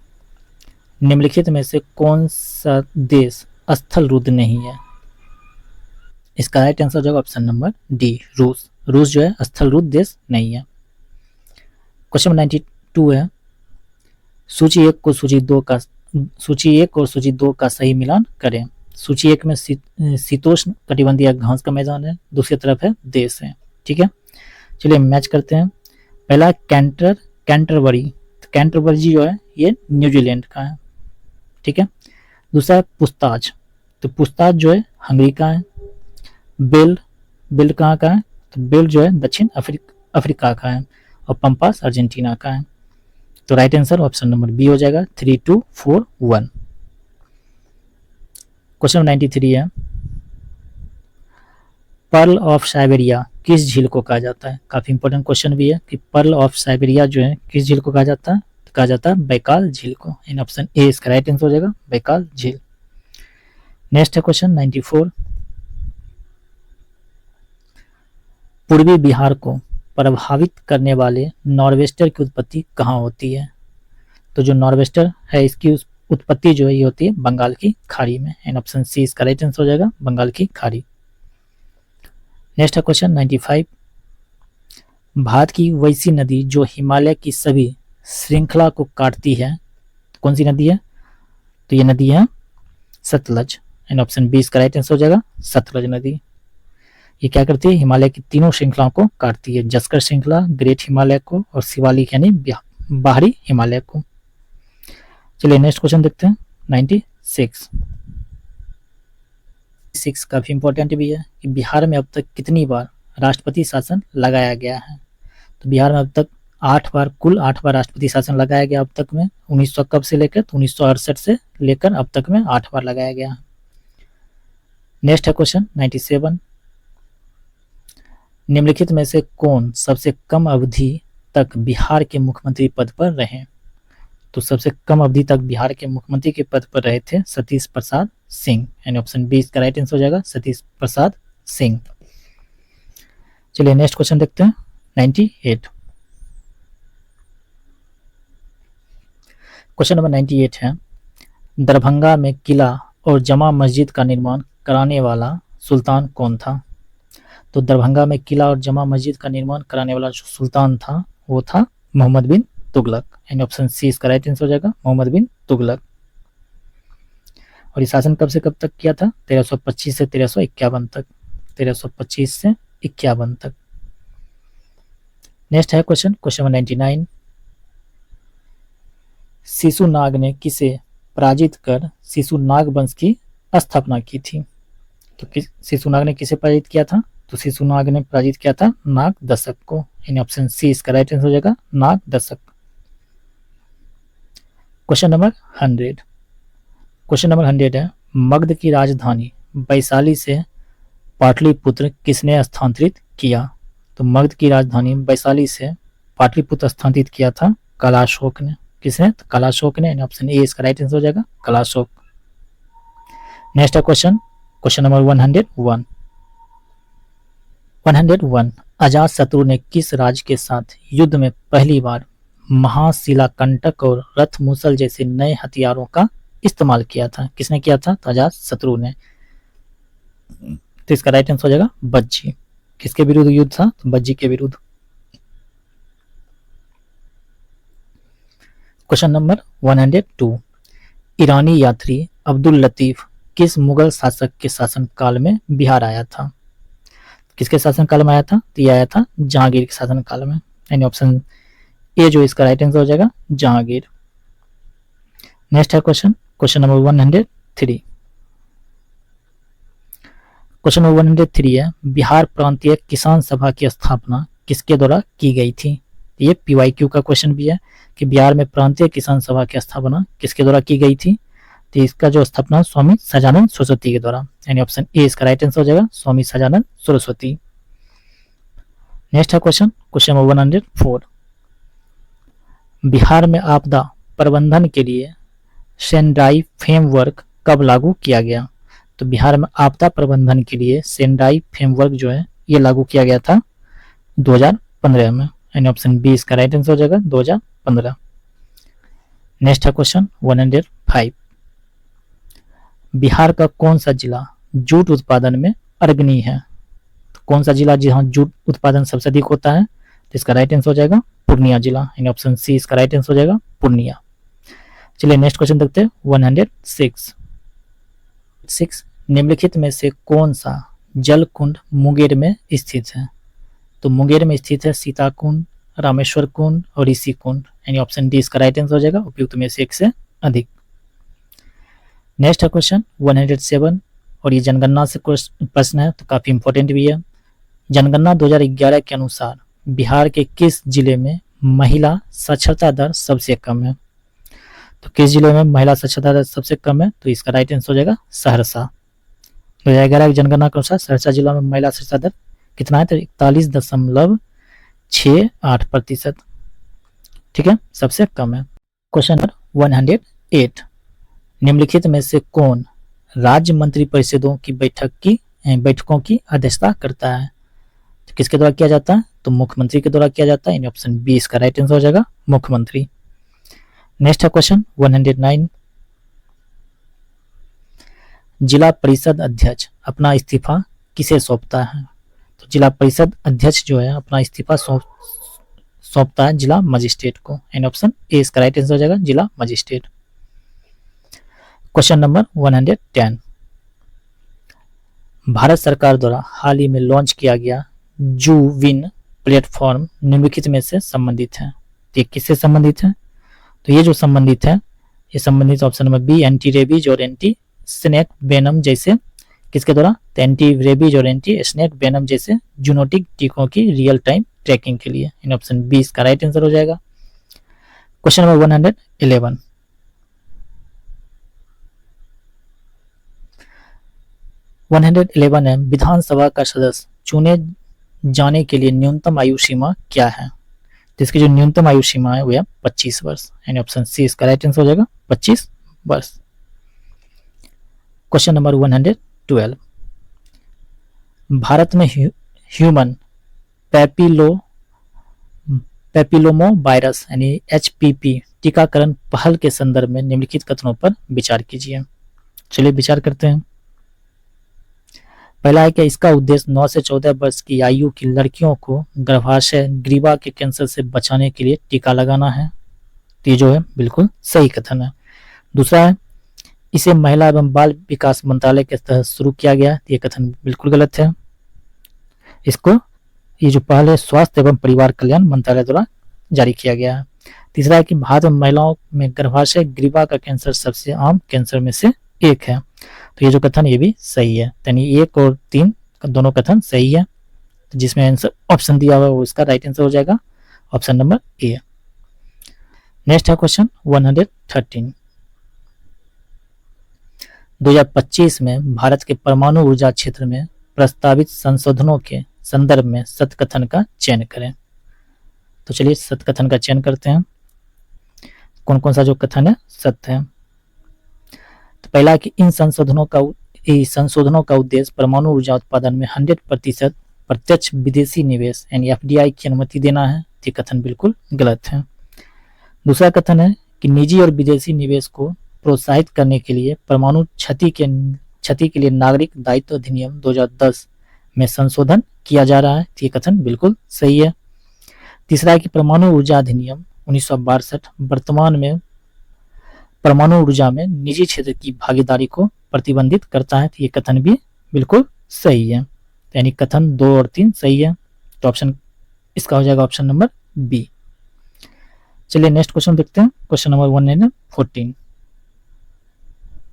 निम्नलिखित में से कौन सा देश स्थल रुद्ध नहीं है? इसका राइट आंसर जो है ऑप्शन नंबर डी, रूस। रूस जो है स्थल रुद्ध देश नहीं है। क्वेश्चन नंबर 92 है, सूची 1 और सूची 2 का सही मिलान करें। सूची 1 में शीतोष्ण कटिबंधीय घास का मैदान है, दूसरी तरफ है देश है। ठीक है, चलिए मैच करते हैं। पहला कैंटरबरी, तो कैंटरबरी जो है ये न्यूजीलैंड का है। ठीक है, दूसरा है पुस्ताज, तो पुस्ताज जो है हंगरी का है। बेल्ड कहाँ का है? तो बेल्ड जो है दक्षिण अफ्रीका का है, और पंपास अर्जेंटीना का है। तो right answer option number B हो जाएगा, 3, 2, 4, 1। क्वेश्चन 93 है, पर्ल ऑफ साइबेरिया किस झील को कहा जाता है? काफी इंपॉर्टेंट क्वेश्चन भी है कि पर्ल ऑफ साइबेरिया जो है किस झील को कहा जाता है? तो कहा जाता है बैकाल झील को। इन ऑप्शन ए इसका राइट आंसर हो जाएगा, बैकाल झील। नेक्स्ट है क्वेश्चन 94, पूर्वी बिहार को प्रभावित करने वाले नॉर्वेस्टर की उत्पत्ति कहाँ होती है? तो जो नॉर्वेस्टर है इसकी उत्पत्ति जो है ये होती है बंगाल की खाड़ी में। एंड ऑप्शन सी इसका राइट आंसर हो जाएगा, बंगाल की खाड़ी। नेक्स्ट है क्वेश्चन 95, भारत की वैसी नदी जो हिमालय की सभी श्रृंखला को काटती है, तो कौन सी नदी है? तो ये नदी है सतलज। एंड ऑप्शन बी इसका राइट आंसर हो जाएगा, सतलज नदी। ये क्या करती है? हिमालय की तीनों श्रृंखलाओं को काटती है, जस्कर श्रृंखला, ग्रेट हिमालय को, और शिवालिक यानी बाहरी हिमालय को। चलिए नेक्स्ट क्वेश्चन देखते हैं 96 काफी इंपॉर्टेंट भी है कि बिहार में अब तक कितनी बार राष्ट्रपति शासन लगाया गया है? तो बिहार में अब तक 8 बार, कुल 8 बार राष्ट्रपति शासन लगाया गया अब तक में। 1900 कब से लेकर? तो 1968 से लेकर अब तक में 8 बार लगाया गया है। नेक्स्ट है क्वेश्चन 97, निम्नलिखित में से कौन सबसे कम अवधि तक बिहार के मुख्यमंत्री पद पर रहे? तो सबसे कम अवधि तक बिहार के मुख्यमंत्री के पद पर रहे थे सतीश प्रसाद सिंह। यानी ऑप्शन बी इसका राइट आंसर हो जाएगा, सतीश प्रसाद सिंह। चलिए नेक्स्ट क्वेश्चन देखते हैं 98। क्वेश्चन नंबर 98 है, दरभंगा में किला और जमा मस्जिद का निर्माण कराने वाला सुल्तान कौन था? तो दरभंगा में किला और जमा मस्जिद का निर्माण कराने वाला जो सुल्तान था वो था मोहम्मद बिन तुगलक। यानी ऑप्शन सी इसका राइट आंसर हो जाएगा, मोहम्मद बिन तुगलक। और ये शासन कब से कब तक किया था? 1325 से 1351 तक। 1325 से 51 तक। नेक्स्ट है क्वेश्चन नंबर 99, शिशुनाग ने किसे पराजित कर शिशुनाग वंश की स्थापना की थी? तो शिशुनाग ने किसे पराजित किया था? तो शिशुनाग ने पराजित किया था नाग दशक को। यानी ऑप्शन सी इसका राइट आंसर हो जाएगा, नाग दशक। Question number 100। क्वेश्चन नंबर 100 है, मगध की राजधानी वैशाली से पाटलिपुत्र किसने स्थानांतरित किया? तो मगध की राजधानी वैशाली से पाटलिपुत्र स्थानांतरित किया था कलाशोक ने। किसने? तो कलाशोक ने। ऑप्शन ए इसका राइट आंसर हो जाएगा, कलाशोक। नेक्स्ट है क्वेश्चन नंबर 101। 101, अजातशत्रु ने किस राज्य के साथ युद्ध में पहली बार महाशिलाकंटक और रथ मूसल जैसे नए हथियारों का इस्तेमाल किया था? किसने किया था? तो अजातशत्रु ने। तो इसका राइट आंसर हो जाएगा बज्जी। किसके विरुद्ध युद्ध था? तो बज्जी के विरुद्ध। क्वेश्चन नंबर 102, ईरानी यात्री अब्दुल लतीफ किस मुगल शासक के शासनकाल में बिहार आया था? किसके शासनकाल में आया था? तो ये आया था जहांगीर के शासनकाल में। यानी ऑप्शन ए जो इसका राइट आंसर हो जाएगा, जहांगीर। नेक्स्ट है क्वेश्चन नंबर 103। क्वेश्चन नंबर 103 है, बिहार प्रांतीय किसान सभा की स्थापना किसके द्वारा की गई थी। ये PYQ का क्वेश्चन भी है कि बिहार में प्रांतीय किसान सभा की स्थापना किसके द्वारा की गई थी। तो इसका जो स्थापना स्वामी सजानंद सरस्वती के द्वारा, यानी ऑप्शन ए इसका राइट आंसर हो जाएगा, स्वामी सजानंद सरस्वती। नेक्स्ट है क्वेश्चन नंबर 104। बिहार में आपदा प्रबंधन के लिए सेंडाई फ्रेमवर्क कब लागू किया गया। तो बिहार में आपदा प्रबंधन के लिए सेंडाई फ्रेमवर्क जो है ये लागू किया गया था 2015 में, यानी ऑप्शन बी इसका राइट आंसर हो जाएगा 2015। नेक्स्ट है क्वेश्चन 105। बिहार का कौन सा जिला जूट उत्पादन में अग्रणी है। तो कौन सा जिला जहां जूट उत्पादन सबसे अधिक होता है, तो इसका राइट आंसर हो जाएगा पूर्णिया जिला, यानी ऑप्शन सी इसका राइट आंसर हो जाएगा पूर्णिया। चलिए नेक्स्ट क्वेश्चन देखते हैं 106। निम्नलिखित में से कौन सा जल कुंड मुंगेर में स्थित है। तो मुंगेर में स्थित है सीता कुंड, रामेश्वर कुंड और ऋषि कुंड, यानी ऑप्शन डी इसका राइट आंसर हो जाएगा, उपयुक्त में से एक से अधिक। नेक्स्ट है क्वेश्चन 107 और ये जनगणना से प्रश्न है, तो काफी इंपॉर्टेंट भी है। जनगणना 2011 के अनुसार बिहार के किस जिले में महिला साक्षरता दर सबसे कम है। तो किस जिले में महिला साक्षरता दर सबसे कम है, तो इसका राइट आंसर हो जाएगा सहरसा। 2011 की जनगणना के अनुसार सहरसा जिला में महिला साक्षरता दर कितना है, तो 41.68%। ठीक है, सबसे कम है। Question number 108। निम्नलिखित में से कौन राज्य मंत्रिपरिषदों की बैठकों की अध्यक्षता करता है। तो किसके द्वारा किया जाता है, तो मुख्यमंत्री के द्वारा किया जाता है, यानी ऑप्शन बी इसका राइट आंसर हो जाएगा मुख्यमंत्री। नेक्स्ट है क्वेश्चन 109। जिला परिषद अध्यक्ष अपना इस्तीफा किसे सौंपता है। तो जिला परिषद अध्यक्ष जो है अपना इस्तीफा सौंपता है जिला मजिस्ट्रेट को, यानी ऑप्शन ए इसका राइट आंसर हो जाएगा जिला मजिस्ट्रेट। Question number 110। भारत सरकार द्वारा हाल ही में लॉन्च किया गया जूविन प्लेटफॉर्म निम्नलिखित में से संबंधित है। तो ये किससे संबंधित है, तो ये जो संबंधित है ये संबंधित option number B anti rabies और एंटी स्नेक वेनम जैसे किसके द्वारा, तो एंटी रेबीज और एंटी स्नेक वेनम जैसे जूनोटिक टीकों की रियल टाइम ट्रैकिंग के लिए, इन ऑप्शन बी इसका राइट आंसर हो जाएगा। Question number 111। 111 है, विधानसभा का सदस्य चुने जाने के लिए न्यूनतम आयु सीमा क्या है। तो इसकी जो न्यूनतम आयु सीमा है वो है 25 वर्ष, यानी ऑप्शन सी इसका राइट आंसर हो जाएगा 25 वर्ष। Question number 112। भारत में ह्यूमन पैपिलोमो वायरस यानी HPV टीकाकरण पहल के संदर्भ में निम्नलिखित कथनों पर विचार कीजिए। चलिए विचार करते हैं। पहला है कि इसका उद्देश्य 9 से 14 वर्ष की आयु की लड़कियों को गर्भाशय ग्रीवा के कैंसर से बचाने के लिए टीका लगाना है। तो ये जो है बिल्कुल सही कथन है। दूसरा है इसे महिला एवं बाल विकास मंत्रालय के तहत शुरू किया गया, ये कथन बिल्कुल गलत है। इसको ये जो पहल है स्वास्थ्य एवं परिवार कल्याण मंत्रालय द्वारा जारी किया गया है। तीसरा है कि भारत में महिलाओं में गर्भाशय ग्रीवा का कैंसर सबसे आम कैंसर में से एक है। तो ये जो कथन ये भी सही है, यानी 1 और 3 दोनों कथन सही है। तो जिसमें आंसर ऑप्शन दिया हुआ है वो इसका राइट आंसर हो जाएगा ऑप्शन नंबर ए। नेक्स्ट है क्वेश्चन 113। 2025 में भारत के परमाणु ऊर्जा क्षेत्र में प्रस्तावित संशोधनों के संदर्भ में सत्य कथन का चयन करें। तो चलिए सत्य कथन का चयन करते हैं। कौन कौन सा जो कथन है सत्य है। तो पहला है कि इन संशोधनों का उद्देश्य परमाणु ऊर्जा उत्पादन में 100% प्रत्यक्ष विदेशी निवेश यानी FDI की अनुमति देना है। ये कथन बिल्कुल गलत है। दूसरा कथन है कि निजी और विदेशी निवेश को प्रोत्साहित करने के लिए परमाणु क्षति के लिए नागरिक दायित्व अधिनियम 2010 में संशोधन किया जा रहा है। ये कथन बिल्कुल सही है। तीसरा है कि परमाणु ऊर्जा अधिनियम 1962 वर्तमान में परमाणु ऊर्जा में निजी क्षेत्र की भागीदारी को प्रतिबंधित करता है। ये कथन भी बिल्कुल सही है, यानी कथन 2 और 3 सही है। तो ऑप्शन इसका हो जाएगा ऑप्शन नंबर बी। चलिए नेक्स्ट क्वेश्चन देखते हैं। Question number 114।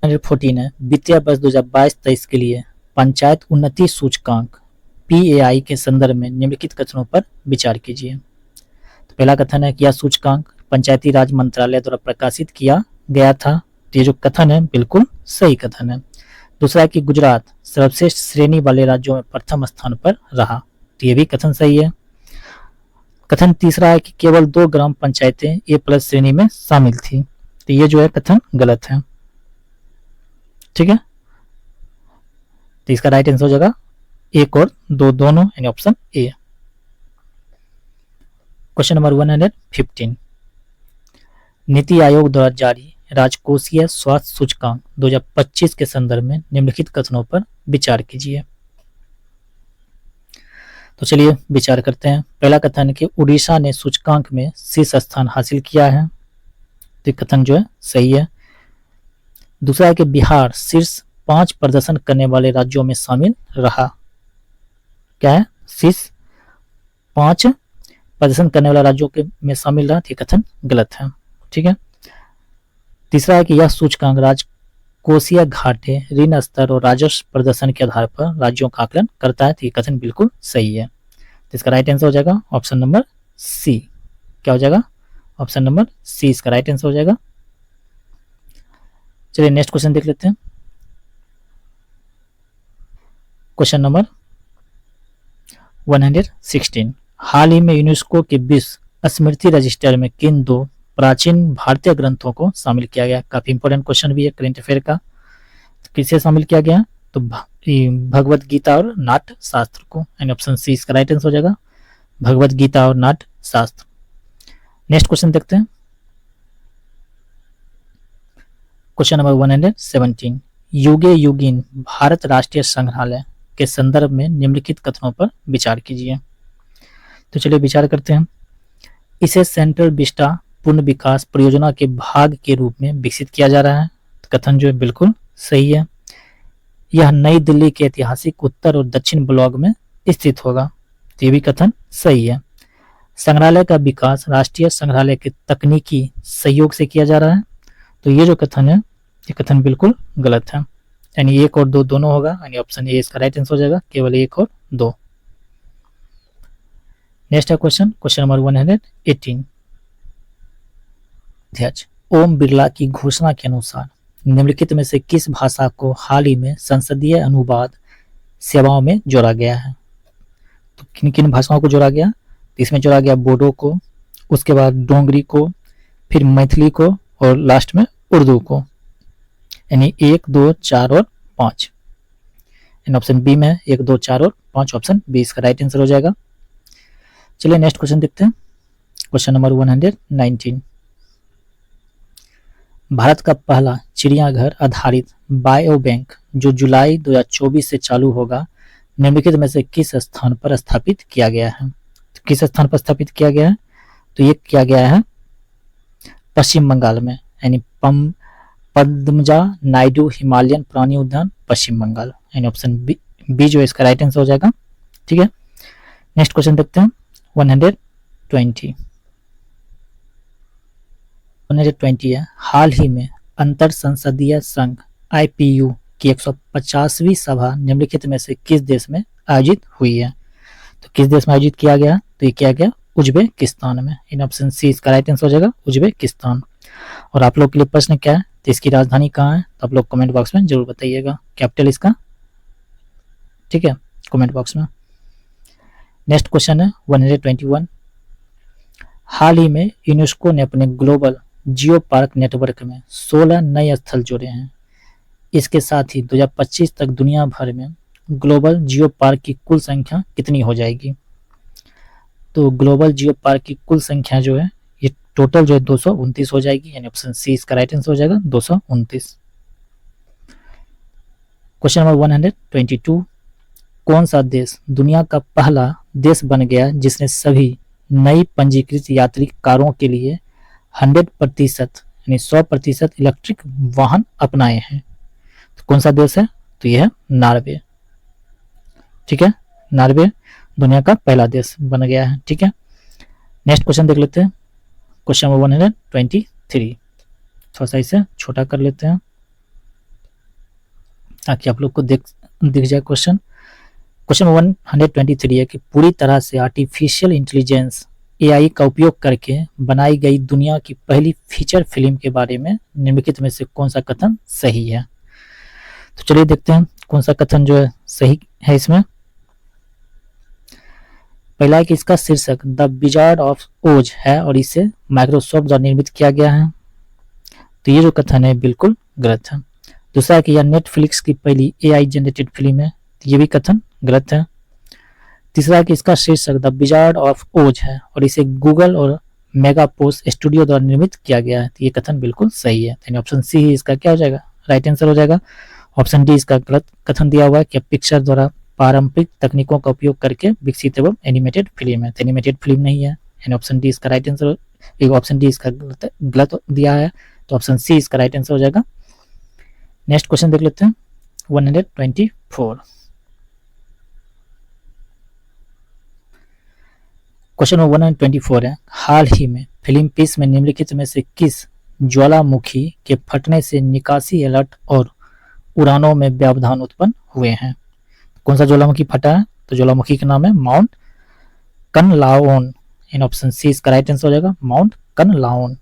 114 है, वित्तीय वर्ष 2022-23 के लिए पंचायत उन्नति सूचकांक PAI के संदर्भ में निम्नलिखित कथनों पर विचार कीजिए। तो पहला कथन है कि यह सूचकांक पंचायती राज मंत्रालय द्वारा प्रकाशित किया गया था। तो ये जो कथन है बिल्कुल सही कथन है। दूसरा है कि गुजरात सर्वश्रेष्ठ श्रेणी वाले राज्यों में प्रथम स्थान पर रहा। तो ये भी कथन सही है। कथन तीसरा है कि केवल 2 ग्राम पंचायतें A+ श्रेणी में शामिल थी। तो ये जो है कथन गलत है। ठीक है, तो इसका राइट आंसर हो जाएगा 1 और 2 दोनों, यानी option A. Question number 115, NITI Aayog द्वारा जारी राजकोषीय स्वास्थ्य सूचकांक 2025 के संदर्भ में निम्नलिखित कथनों पर विचार कीजिए। तो चलिए विचार करते हैं। पहला कथन है कि उड़ीसा ने सूचकांक में शीर्ष स्थान हासिल किया है। तो ये कथन जो है सही है। दूसरा है कि बिहार शीर्ष 5 प्रदर्शन करने वाले राज्यों में शामिल रहा। क्या है? शीर्ष 5 प्रदर्शन करने वाले राज्यों के में शामिल रहा। ये कथन गलत है। ठीक है। तीसरा है कि यह सूचकांक राजकोषीय घाटे, ऋण स्तर और राजस्व प्रदर्शन के आधार पर राज्यों का आकलन करता है। तो ये कथन बिल्कुल सही है। तो इसका राइट आंसर हो जाएगा ऑप्शन नंबर सी। क्या हो जाएगा? ऑप्शन नंबर सी इसका राइट आंसर हो जाएगा। चलिए नेक्स्ट क्वेश्चन देख लेते हैं। क्वेश्चन नंबर 116, हाल ही में यूनेस्को के विश्व स्मृति रजिस्टर में किन 2 प्राचीन भारतीय ग्रंथों को शामिल किया गया? काफी इंपॉर्टेंट क्वेश्चन भी है करंट अफेयर का। तो किसे शामिल किया गया? तो भगवत गीता और नाट्य शास्त्र को, यानी ऑप्शन सी इसका राइट आंसर हो जाएगा, भगवत गीता और नाट्य शास्त्र। नेक्स्ट क्वेश्चन देखते हैं। क्वेश्चन नंबर 117, युगे युगीन भारत राष्ट्रीय संग्रहालय के संदर्भ में निम्नलिखित कथनों पर विचार कीजिए। तो चलिए विचार करते हैं। इसे सेंट्रल विस्टा पूर्ण विकास परियोजना के भाग के रूप में विकसित किया जा रहा है। तो कथन जो है बिल्कुल सही है। यह नई दिल्ली के ऐतिहासिक उत्तर और दक्षिण ब्लॉक में स्थित होगा। तो ये भी कथन सही है। संग्रहालय का विकास राष्ट्रीय संग्रहालय के तकनीकी सहयोग से किया जा रहा है। तो ये जो कथन है ये कथन बिल्कुल गलत है, यानी 1 और 2 दोनों होगा, यानी ऑप्शन ए इसका राइट आंसर हो जाएगा, केवल 1 और 2। नेक्स्ट है क्वेश्चन नंबर 118, अध्यक्ष ओम बिरला की घोषणा के अनुसार निम्नलिखित में से किस भाषा को हाल ही में संसदीय अनुवाद सेवाओं में जोड़ा गया है? तो किन किन भाषाओं को जोड़ा गया? तो इसमें जोड़ा गया बोडो को, उसके बाद डोंगरी को, फिर मैथिली को और लास्ट में उर्दू को, यानी 1, 2, 4 और 5। इन ऑप्शन बी में 1, 2, 4 और 5 ऑप्शन बी इसका राइट आंसर हो जाएगा। चलिए नेक्स्ट क्वेश्चन देखते हैं। क्वेश्चन नंबर 119, भारत का पहला चिड़ियाघर आधारित बायो बैंक जो जुलाई 2024 से चालू होगा, निम्नलिखित में से किस स्थान पर स्थापित किया गया है? तो किस स्थान पर स्थापित किया गया है? तो ये किया गया है पश्चिम बंगाल में, यानी पद्मजा नायडू हिमालयन प्राणी उद्यान पश्चिम बंगाल, यानी ऑप्शन बी जो इसका राइट आंसर हो जाएगा। ठीक है। नेक्स्ट क्वेश्चन देखते हैं। 120 है, हाल ही में अंतर संसदीय संघ IPU की 150वीं सभा निम्नलिखित में से किस देश में आयोजित हुई है? तो किस देश में आयोजित किया गया? तो ये किया गया उज्बेकिस्तान में, इन ऑप्शन सी इसका राइट आंसर हो जाएगा उज्बेकिस्तान। और आप लोग के लिए प्रश्न क्या है? तो इसकी राजधानी कहाँ है? तो आप लोग कमेंट बॉक्स में जरूर बताइएगा कैपिटल इसका। ठीक है, कमेंट बॉक्स में। नेक्स्ट क्वेश्चन है 121, हाल ही में यूनेस्को ने अपने ग्लोबल जियो पार्क नेटवर्क में 16 नए स्थल जोड़े हैं। इसके साथ ही 2025 तक दुनिया भर में ग्लोबल जियो पार्क की कुल संख्या कितनी हो जाएगी? तो ग्लोबल जियो पार्क की कुल संख्या जो है ये टोटल जो है 229 हो जाएगी, यानी ऑप्शन सी इसका राइट आंसर हो जाएगा 229। क्वेश्चन नंबर 122, कौन सा देश दुनिया का पहला देश बन गया जिसने सभी नई पंजीकृत यात्री कारों के लिए 100% यानी 100% इलेक्ट्रिक वाहन अपनाए हैं? तो कौन सा देश है? तो यह है नॉर्वे। ठीक है, नॉर्वे दुनिया का पहला देश बन गया है। ठीक है, नेक्स्ट क्वेश्चन देख लेते हैं। क्वेश्चन नंबर 123, थोड़ा सा इसे छोटा कर लेते हैं। ताकि आप लोग को दिख जाए क्वेश्चन। क्वेश्चन 123 है कि पूरी तरह से आर्टिफिशियल इंटेलिजेंस एआई का उपयोग करके बनाई गई दुनिया की पहली फीचर फिल्म के बारे में निम्नलिखित में से कौन सा कथन सही है। तो चलिए देखते हैं कौन सा कथन जो है सही है इसमें। पहला है कि इसका शीर्षक द विजार्ड ऑफ ओज है और इसे माइक्रोसॉफ्ट द्वारा निर्मित किया गया है, तो ये जो कथन है बिल्कुल गलत है। दूसरा है कि यह नेटफ्लिक्स की पहली एआई जनरेटेड फिल्म है, तो ये भी कथन गलत है। तीसरा है कि इसका शीर्षक द विजार्ड ऑफ ओज है और इसे गूगल और मेगापोस्ट स्टूडियो द्वारा निर्मित किया गया है, तो ये कथन बिल्कुल सही है। यानी ऑप्शन सी ही इसका क्या हो जाएगा, राइट आंसर हो जाएगा। ऑप्शन डी इसका गलत कथन दिया हुआ है कि पिक्चर द्वारा पारंपरिक तकनीकों का उपयोग करके विकसित एवं एनिमेटेड फिल्म है, तो एनिमेटेड फिल्म नहीं है। यानी ऑप्शन डी इसका राइट आंसर, ऑप्शन डी इसका गलत दिया है, तो ऑप्शन सी इसका राइट आंसर हो जाएगा। नेक्स्ट क्वेश्चन देख लेते हैं 124। क्वेश्चन 124 है, हाल ही में फिल्म पीस में निम्नलिखित में से किस ज्वालामुखी के फटने से निकासी अलर्ट और उड़ानों में व्यवधान उत्पन्न हुए हैं। कौन सा ज्वालामुखी फटा है, तो ज्वालामुखी का नाम है माउंट कनलाओन। इन ऑप्शन सी इसका राइट आंसर हो जाएगा माउंट कनलाओन।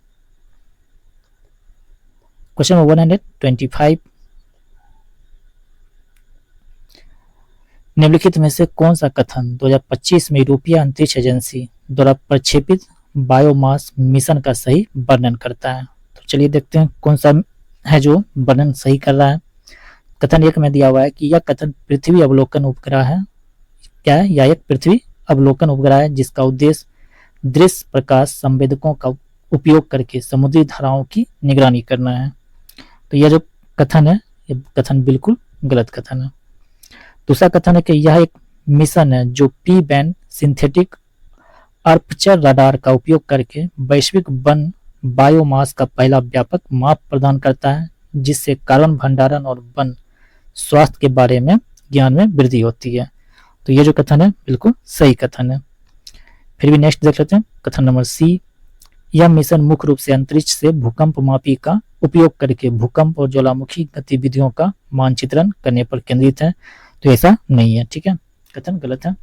क्वेश्चन 125, निम्नलिखित में से कौन सा कथन 2025 में यूरोपीय अंतरिक्ष एजेंसी द्वारा प्रक्षेपित बायोमास मिशन का सही वर्णन करता है। तो चलिए देखते हैं कौन सा है जो वर्णन सही कर रहा है। कथन एक में दिया हुआ है कि यह कथन पृथ्वी अवलोकन उपग्रह है, क्या है, या एक पृथ्वी अवलोकन उपग्रह है जिसका उद्देश्य दृश्य प्रकाश संवेदकों का उपयोग करके समुद्री धाराओं की निगरानी करना है। तो यह जो कथन है ये कथन बिल्कुल गलत कथन है। दूसरा कथन है कि यह एक मिशन है जो पी बैंड सिंथेटिक अर्पचर रडार का उपयोग करके वैश्विक वन बायोमास का पहला व्यापक माप प्रदान करता है, जिससे कार्बन भंडारण और वन स्वास्थ्य के बारे में ज्ञान में वृद्धि होती है। तो ये जो कथन है बिल्कुल सही कथन है। फिर भी नेक्स्ट देख लेते हैं कथन नंबर सी, यह मिशन मुख्य रूप से अंतरिक्ष से भूकंप मापी का उपयोग करके भूकंप और ज्वालामुखी गतिविधियों का मानचित्रण करने पर केंद्रित है, तो ऐसा नहीं है, ठीक है, कथन गलत है।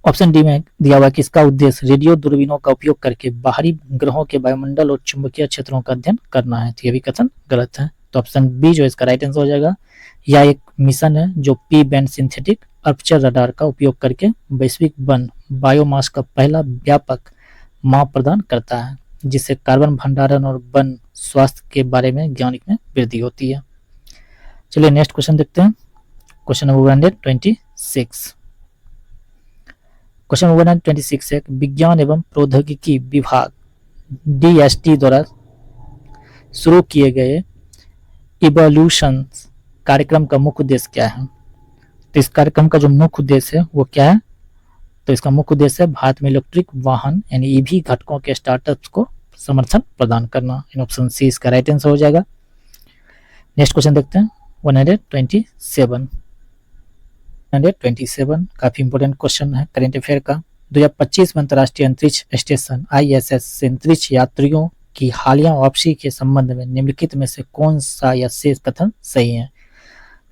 ऑप्शन डी में दिया हुआ है कि इसका उद्देश्य रेडियो दूरबीनों का उपयोग करके बाहरी ग्रहों के वायुमंडल और चुंबकीय क्षेत्रों का अध्ययन करना है, तो यह भी कथन गलत है। तो ऑप्शन बी जो इसका राइट आंसर हो जाएगा, यह एक मिशन है जो पी बैंड सिंथेटिक अर्पचर रडार का उपयोग करके वैश्विक वन बायोमास का पहला व्यापक माप प्रदान करता है, जिससे कार्बन भंडारण और वन स्वास्थ्य के बारे में ज्ञान में वृद्धि होती है। चलिए नेक्स्ट क्वेश्चन देखते हैं, क्वेश्चन नंबर 126। क्वेश्चन 126 है, विज्ञान एवं प्रौद्योगिकी विभाग DST द्वारा शुरू किए गए इवोल्यूशन कार्यक्रम का मुख्य उद्देश्य क्या है। तो इस कार्यक्रम का जो मुख्य उद्देश्य है वो क्या है, तो इसका मुख्य उद्देश्य है भारत में इलेक्ट्रिक वाहन यानी ईवी घटकों के स्टार्टअप्स को समर्थन प्रदान करना। इन ऑप्शन सी इसका राइट आंसर हो जाएगा। नेक्स्ट क्वेश्चन देखते हैं 127 काफी इंपोर्टेंट क्वेश्चन है करेंट अफेयर का। 2025 में अंतर्राष्ट्रीय अंतरिक्ष स्टेशन ISS से अंतरिक्ष यात्रियों की हालिया वापसी के संबंध में निम्नलिखित में से कौन सा या शेष कथन सही है।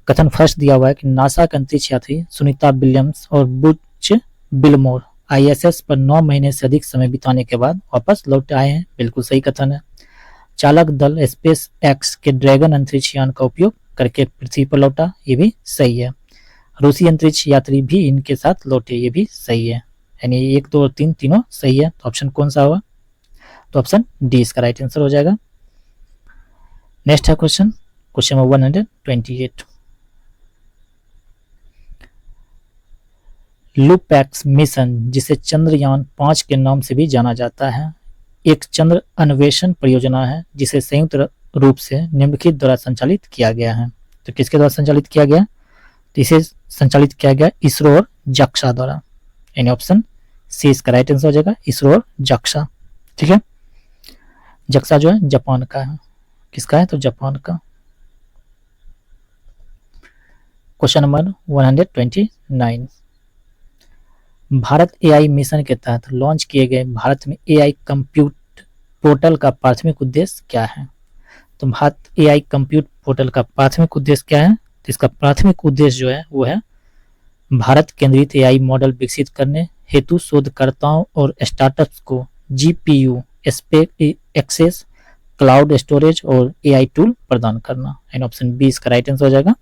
कथन फर्स्ट दिया हुआ है कि नासा के अंतरिक्ष यात्री सुनीता विलियम्स और बुच बिलमोर ISS पर 9 महीने से अधिक समय बिताने के बाद वापस लौट आए हैं, बिल्कुल सही कथन है। चालक दल स्पेस एक्स के ड्रैगन अंतरिक्ष यान का उपयोग करके पृथ्वी पर लौटा, ये भी सही है। रूसी अंतरिक्ष यात्री भी इनके साथ लौटे, ये भी सही है। यानी 1, 2 और 3 तीनों सही है। तो ऑप्शन कौन सा होगा, तो ऑप्शन डी इसका राइट आंसर हो जाएगा। नेक्स्ट है क्वेश्चन नंबर 128। लुपैक्स मिशन, जिसे चंद्रयान 5 के नाम से भी जाना जाता है, एक चंद्र अन्वेषण परियोजना है जिसे संयुक्त रूप से निम्नलिखित द्वारा संचालित किया गया है। तो किसके द्वारा संचालित किया गया, तो इसे संचालित किया गया इसरो और JAXA द्वारा। यानी ऑप्शन सी इसका राइट आंसर हो जाएगा, इसरो और JAXA, ठीक है। JAXA जो है जापान का है, किसका है, तो जापान का। Question number 129, Bharat AI mission के तहत लॉन्च किए गए भारत में AI कंप्यूट पोर्टल का प्राथमिक उद्देश्य क्या है। तो भारत AI कंप्यूट पोर्टल का प्राथमिक उद्देश्य क्या है? तो इसका प्राथमिक उद्देश्य जो है वो है भारत केंद्रित एआई मॉडल विकसित करने हेतु शोधकर्ताओं और स्टार्टअप्स को जीपीयू एक्सेस, क्लाउड स्टोरेज और एआई टूल प्रदान करना। एंड ऑप्शन बी इसका राइट आंसर हो जाएगा।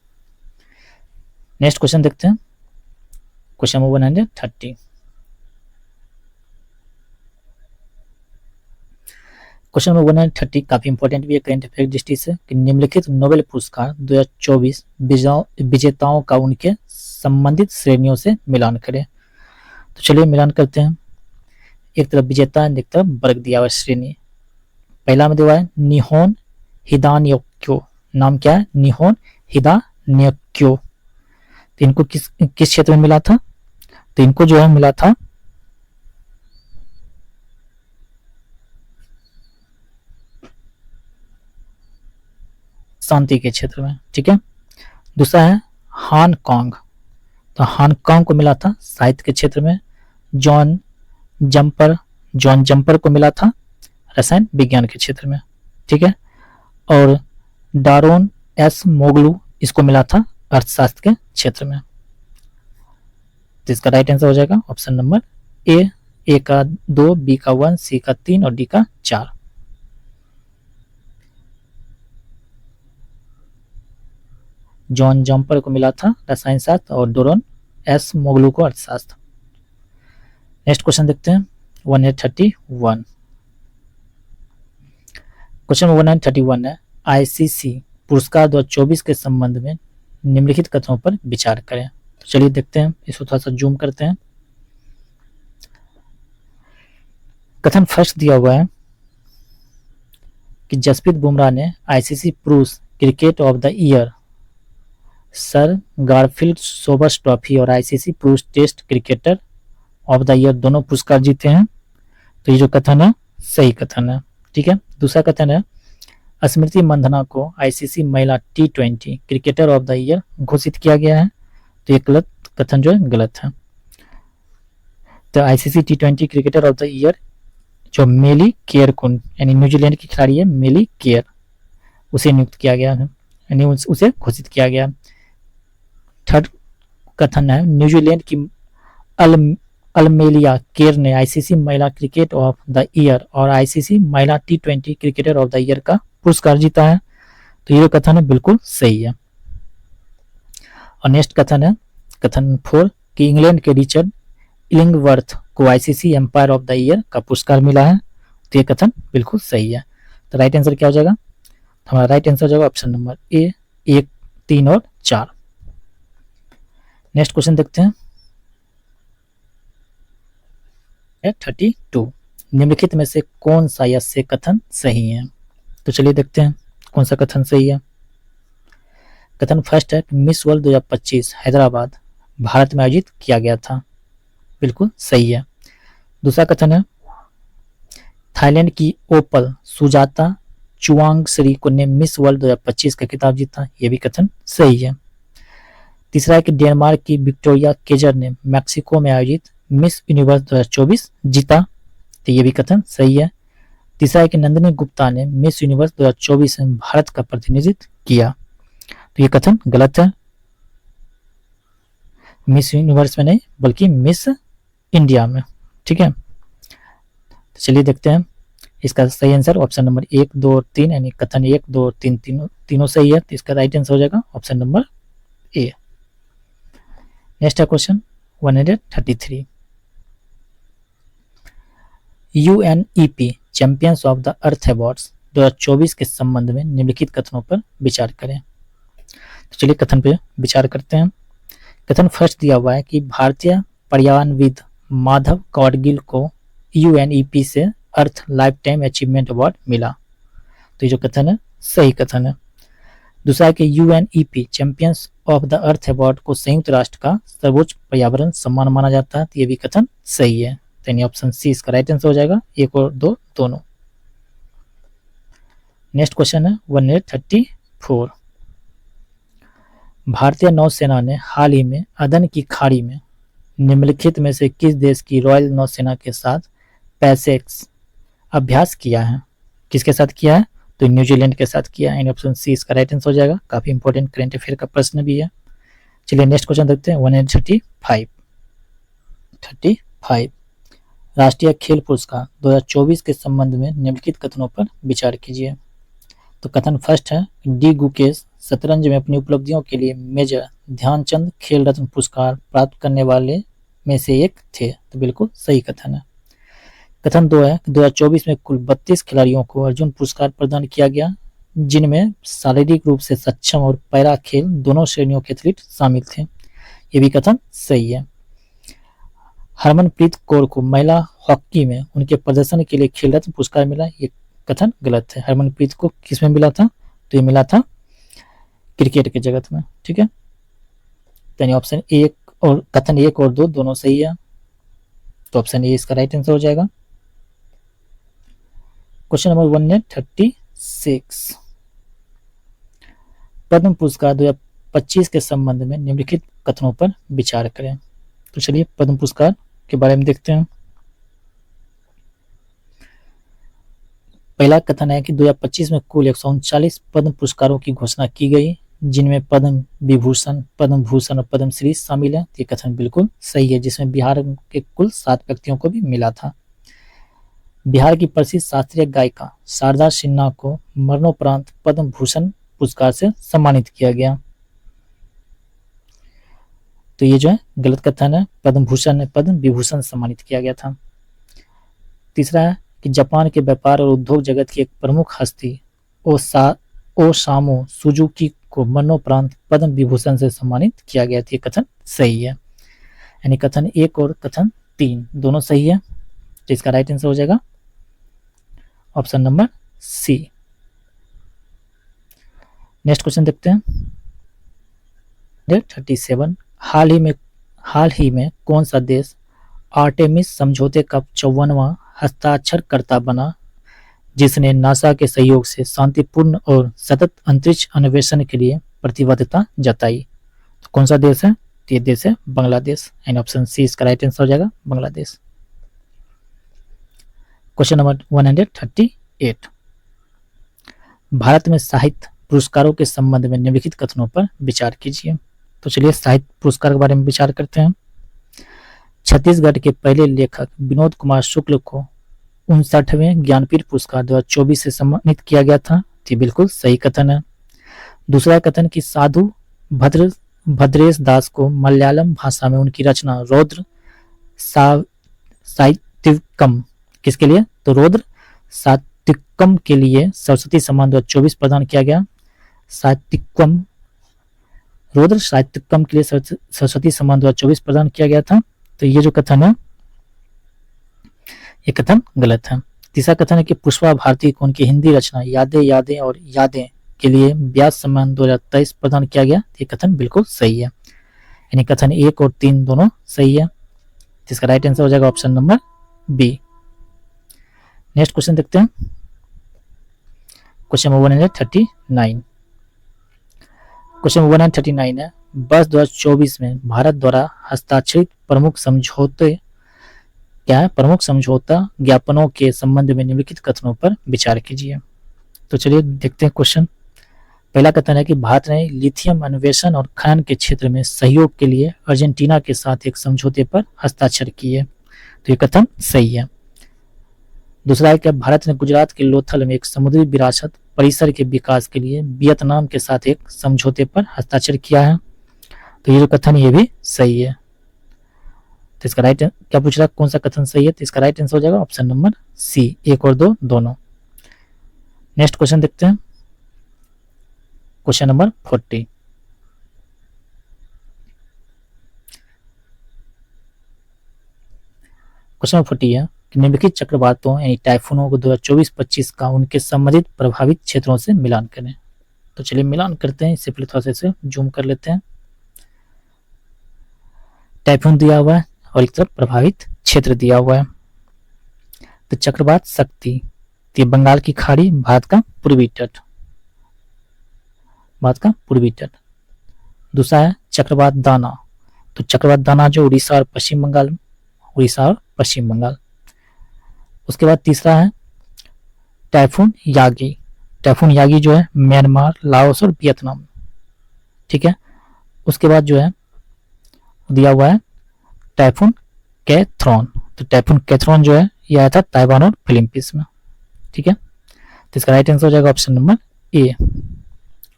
नेक्स्ट क्वेश्चन देखते हैं, क्वेश्चन नंबर 130। क्वेश्चन नंबर 130 काफी इंपॉर्टेंट भी है करंट अफेयर दृष्टि से कि निम्नलिखित नोबेल पुरस्कार 2024 विजेताओं का उनके संबंधित श्रेणियों से मिलान करें। तो चलिए मिलान करते हैं। एक तरफ विजेता है, एक तरफ वर्ग दिया हुआ श्रेणी। पहला में दिया है निहोन हिदान्योक्यो, नाम क्या है? निहोन हिदान्योक्यो। तो इनको किस क्षेत्र में मिला था? तो इनको जो है मिला था शांति के क्षेत्र में, ठीक है। दूसरा है हांगकांग, तो हांगकांग को मिला था साहित्य के क्षेत्र में। जॉन जंपर को मिला था रसायन विज्ञान के क्षेत्र में, ठीक है। और डारोन एस मोगलू, इसको मिला था अर्थशास्त्र के क्षेत्र में। तो इसका राइट आंसर हो जाएगा ऑप्शन नंबर ए का 2, बी का 1, सी का 3 और डी का 4। जॉन जंपर को मिला था रसायन शास्त्र और डोरन एस मोगलू को अर्थशास्त्र। नेक्स्ट क्वेश्चन देखते हैं 131। क्वेश्चन 131 है आईसीसी पुरस्कार 2024 के संबंध में निम्नलिखित कथनों पर विचार करें। तो चलिए देखते हैं, इसको थोड़ा सा जूम करते हैं। कथन फर्स्ट दिया हुआ है कि जसप्रीत बुमराह ने आईसीसी पुरुष cricket of the year, sir Garfield Sobers trophy और आईसीसी पुरुष test cricketer of the year दोनों पुरस्कार जीते हैं। तो ये जो कथन है सही कथन है, ठीक है। दूसरा कथन है स्मृति मंधना को आईसीसी महिला T20 cricketer of the year घोषित किया गया है। तो ये गलत कथन जो है गलत है। तो ICC T20 cricketer of the year जो मेली केयर को, यानी न्यूजीलैंड की खिलाड़ी है मेली केयर, उसे नियुक्त किया गया है, यानी उसे घोषित किया गया। थर्ड कथन है न्यूजीलैंड की अलमेलिया केयर ने आईसीसी महिला क्रिकेट ऑफ द ईयर और आईसीसी महिला T20 cricketer of the year का पुरस्कार जीता है। तो ये कथन है बिल्कुल सही है। और नेक्स्ट कथन है कथन 4 कि इंग्लैंड के रिचर्ड इलिंगवर्थ को ICC umpire of the year का पुरस्कार मिला है। तो ये कथन बिल्कुल सही है। तो राइट आंसर क्या हो जाएगा? तो हमारा राइट आंसर हो जाएगा ऑप्शन नंबर ए 1, 3 और 4। नेक्स्ट क्वेश्चन देखते हैं 32 निम्नलिखित में से कौन सा या से कथन सही है? तो चलिए देखते हैं कौन सा कथन सही है। कथन फर्स्ट है मिस वर्ल्ड 2025 हैदराबाद भारत में आयोजित किया गया था, बिल्कुल सही है। दूसरा कथन है थाईलैंड की ओपल सुजाता चुवांगसरी ने मिस वर्ल्ड 2025 का खिताब जीता, यह भी कथन सही है। तीसरा है कि डेनमार्क की विक्टोरिया केजर ने मैक्सिको में आयोजित मिस यूनिवर्स 2024 जीता, तो ये भी कथन सही है। तीसरा है कि नंदिनी गुप्ता ने मिस यूनिवर्स 2024 में भारत का प्रतिनिधित्व किया, तो ये कथन गलत है। मिस यूनिवर्स में नहीं बल्कि मिस इंडिया में, ठीक है। तो चलिए देखते हैं इसका सही आंसर ऑप्शन नंबर 1, 2 और 3, यानी कथन 1, 2 और 3 तीनों सही है। तो इसका राइट आंसर हो जाएगा ऑप्शन नंबर ए। नेक्स्ट है question 133 UNEP champions of the earth awards 2024 के संबंध में निम्नलिखित कथनों पर विचार करें। तो चलिए कथन पे विचार करते हैं। कथन फर्स्ट दिया हुआ है कि भारतीय पर्यावरणविद माधव गाडगिल को UNEP से अर्थ लाइफ टाइम अचीवमेंट अवार्ड मिला, तो ये जो कथन है सही कथन है। दूसरा है कि UNEP champions of the earth award को संयुक्त राष्ट्र का सर्वोच्च पर्यावरण सम्मान माना जाता है, तो ये भी कथन सही है। यानी ऑप्शन सी इसका राइट आंसर हो जाएगा, 1 और 2 दोनों। नेक्स्ट क्वेश्चन है 134 भारतीय नौसेना ने हाल ही में अदन की खाड़ी में निम्नलिखित में से किस देश की रॉयल नौसेना के साथ पैसेक्स अभ्यास किया है? किसके साथ किया है? तो न्यूजीलैंड के साथ किया, एंड ऑप्शन सी इसका राइट आंसर हो जाएगा। काफी इंपॉर्टेंट करंट अफेयर का प्रश्न भी है। चलिए नेक्स्ट क्वेश्चन देखते हैं 135 राष्ट्रीय खेल पुरस्कार 2024 के संबंध में निम्नलिखित कथनों पर विचार कीजिए। तो कथन फर्स्ट है, डी गुकेश शतरंज में अपनी उपलब्धियों के लिए मेजर ध्यानचंद खेल रत्न पुरस्कार प्राप्त करने वाले में से एक थे। तो बिल्कुल सही कथन है। कथन 2 है, 2024 में कुल 32 खिलाड़ियों को अर्जुन पुरस्कार प्रदान किया गया, जिनमें शारीरिक रूप से सक्षम और पैरा खेल दोनों श्रेणियों के एथलीट शामिल थे। ये भी कथन सही है। हरमनप्रीत कौर को महिला हॉकी में उनके प्रदर्शन के लिए खेल रत्न पुरस्कार मिला, ये कथन गलत है। हरमनप्रीत को किस में मिला था? तो ये मिला था क्रिकेट के जगत में। ठीक है, यानी ऑप्शन एक और कथन 1 और 2 दोनों सही है, तो ऑप्शन ए इसका राइट आंसर हो जाएगा। क्वेश्चन नंबर 136 पद्म पुरस्कार 2025 के संबंध में निम्नलिखित कथनों पर विचार करें। तो चलिए पद्म पुरस्कार के बारे में देखते हैं। पहला कथन है कि 2025 में कुल 139 पद्म पुरस्कारों की घोषणा की गई, जिनमें पद्म विभूषण, पद्म भूषण और पद्म श्री शामिल है। ये कथन बिल्कुल सही है, जिसमें बिहार के कुल 7 व्यक्तियों को भी मिला था। बिहार की प्रसिद्ध शास्त्रीय गायिका शारदा सिन्हा को मरणोपरांत पद्म भूषण पुरस्कार से सम्मानित किया गया। तो ये जो है गलत कथन है, पद्म भूषण ने पद्म विभूषण सम्मानित किया गया था। तीसरा है कि जापान के व्यापार और उद्योग जगत की एक प्रमुख हस्ती ओसामू सुजुकी को मरणोपरांत पद्म विभूषण से सम्मानित किया गया था। ये कथन सही है, यानी कथन 1 और कथन 3 दोनों सही है, तो इसका राइट आंसर हो जाएगा option number C. Next question देखते हैं 37 हाल ही में कौन सा देश आर्टेमिस समझौते का 54वां हस्ताक्षरकर्ता बना, जिसने नासा के सहयोग से शांतिपूर्ण और सतत अंतरिक्ष अन्वेषण के लिए प्रतिबद्धता जताई? तो कौन सा देश है? तो ये देश है बांग्लादेश, एंड ऑप्शन सी इसका राइट आंसर हो जाएगा बांग्लादेश। क्वेश्चन नंबर 138 भारत में साहित्य पुरस्कारों के संबंध में निम्नलिखित कथनों पर विचार कीजिए। तो चलिए साहित्य पुरस्कार के बारे में विचार करते हैं। छत्तीसगढ़ के पहले लेखक विनोद कुमार शुक्ल को 59वें ज्ञानपीठ पुरस्कार 2024 से सम्मानित किया गया था। ये बिल्कुल सही कथन है। दूसरा कथन कि साधु भद्रेश दास को मलयालम भाषा में उनकी रचना रौद्र साहित्यिकम किसके लिए? तो रौद्र साहित्यिकम के लिए सरस्वती सम्मान 2024 प्रदान किया गया। साहित्यिकम रौद्र साहित्यिकम के लिए सरस्वती सम्मान 2024 प्रदान किया गया था। तो ये जो कथन है ये कथन गलत है। तीसरा कथन है कि पुष्पा भारती को उनकी हिंदी रचना यादें यादें और यादें के लिए व्यास सम्मान 2023 प्रदान किया गया। ये कथन बिल्कुल सही है, यानी कथन 1 और 3 दोनों सही है, जिसका राइट आंसर हो जाएगा option number B. Next question देखते हैं क्वेश्चन 139। क्वेश्चन 139 है वर्ष 2024 में भारत द्वारा हस्ताक्षरित प्रमुख समझौता ज्ञापनों के संबंध में निम्नलिखित कथनों पर विचार कीजिए। तो चलिए देखते हैं क्वेश्चन। पहला कथन है कि भारत ने लिथियम अन्वेषण और खनन के क्षेत्र में सहयोग के लिए अर्जेंटीना के साथ एक समझौते पर हस्ताक्षर किए। तो ये कथन सही है। दूसरा है कि भारत ने गुजरात के लोथल में एक समुद्री विरासत परिसर के विकास के लिए वियतनाम के साथ एक समझौते पर हस्ताक्षर किया है। तो ये जो कथन ये भी सही है। तो इसका राइट क्या पूछ रहा है, कौन सा कथन सही है? तो इसका राइट आंसर हो जाएगा ऑप्शन नंबर सी, 1 और 2 दोनों। नेक्स्ट क्वेश्चन देखते हैं क्वेश्चन नंबर 40। क्वेश्चन नंबर 40 है कि निम्नलिखित चक्रवातों यानी टाइफूनों को 2024-25 का उनके संबंधित प्रभावित क्षेत्रों से मिलान करें। तो चलिए मिलान करते हैं। इससे पहले थोड़ा सा इसे जूम कर लेते हैं। टाइफून दिया हुआ है और एक तरफ प्रभावित क्षेत्र दिया हुआ है। तो चक्रवात शक्ति, तो बंगाल की खाड़ी, भारत का पूर्वी तट, दूसरा है चक्रवात दाना, तो चक्रवात दाना जो उड़ीसा और पश्चिम बंगाल। उसके बाद तीसरा है टाइफून यागी, टाइफून यागी जो है म्यांमार, लाओस और वियतनाम, ठीक है। उसके बाद जो है दिया हुआ है टाइफून कैथ्रॉन, तो टाइफून कैथ्रॉन जो है यह आया था ताइवान और फिलीपींस में, ठीक है। तो इसका राइट आंसर हो जाएगा option number A.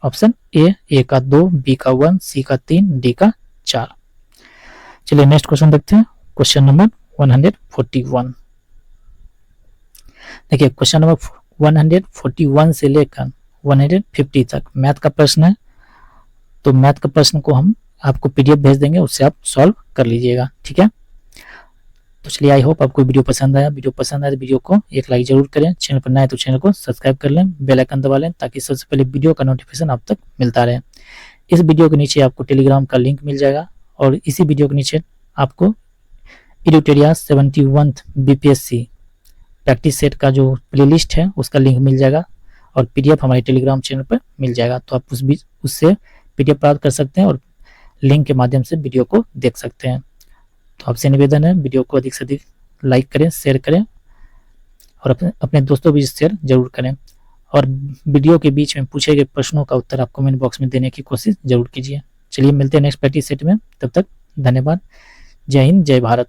Option A का 2, बी का 1, सी का 3, डी का 4। चलिए नेक्स्ट क्वेश्चन देखते हैं, क्वेश्चन नंबर 141। देखिए क्वेश्चन नंबर 141 से लेकर 150 तक मैथ का प्रश्न है। तो मैथ का प्रश्न को हम आपको पीडीएफ भेज देंगे, उससे आप सॉल्व कर लीजिएगा, ठीक है। तो चलिए आई होप आपको वीडियो पसंद आया। वीडियो पसंद आया तो वीडियो को एक लाइक जरूर करें, चैनल पर नए तो चैनल को सब्सक्राइब कर लें, बेल आइकन दबा लें ताकि सबसे पहले वीडियो का नोटिफिकेशन आप तक मिलता रहे। इस वीडियो के नीचे आपको टेलीग्राम का लिंक मिल जाएगा और इसी वीडियो के नीचे आपको एडुटेरिया 71 बीपीएससी प्रैक्टिस सेट का जो प्लेलिस्ट है उसका लिंक मिल जाएगा और पीडीएफ हमारे टेलीग्राम चैनल पर मिल जाएगा। तो आप उससे पीडीएफ प्राप्त कर सकते हैं और लिंक के माध्यम से वीडियो को देख सकते हैं। तो आपसे निवेदन है वीडियो को अधिक से अधिक लाइक करें, शेयर करें और अपने दोस्तों भी शेयर जरूर करें और वीडियो के बीच में पूछे गए प्रश्नों का उत्तर आप कमेंट बॉक्स में देने की कोशिश जरूर कीजिए। चलिए मिलते हैं नेक्स्ट प्रैक्टिस सेट में, तब तक धन्यवाद। जय हिंद, जय भारत।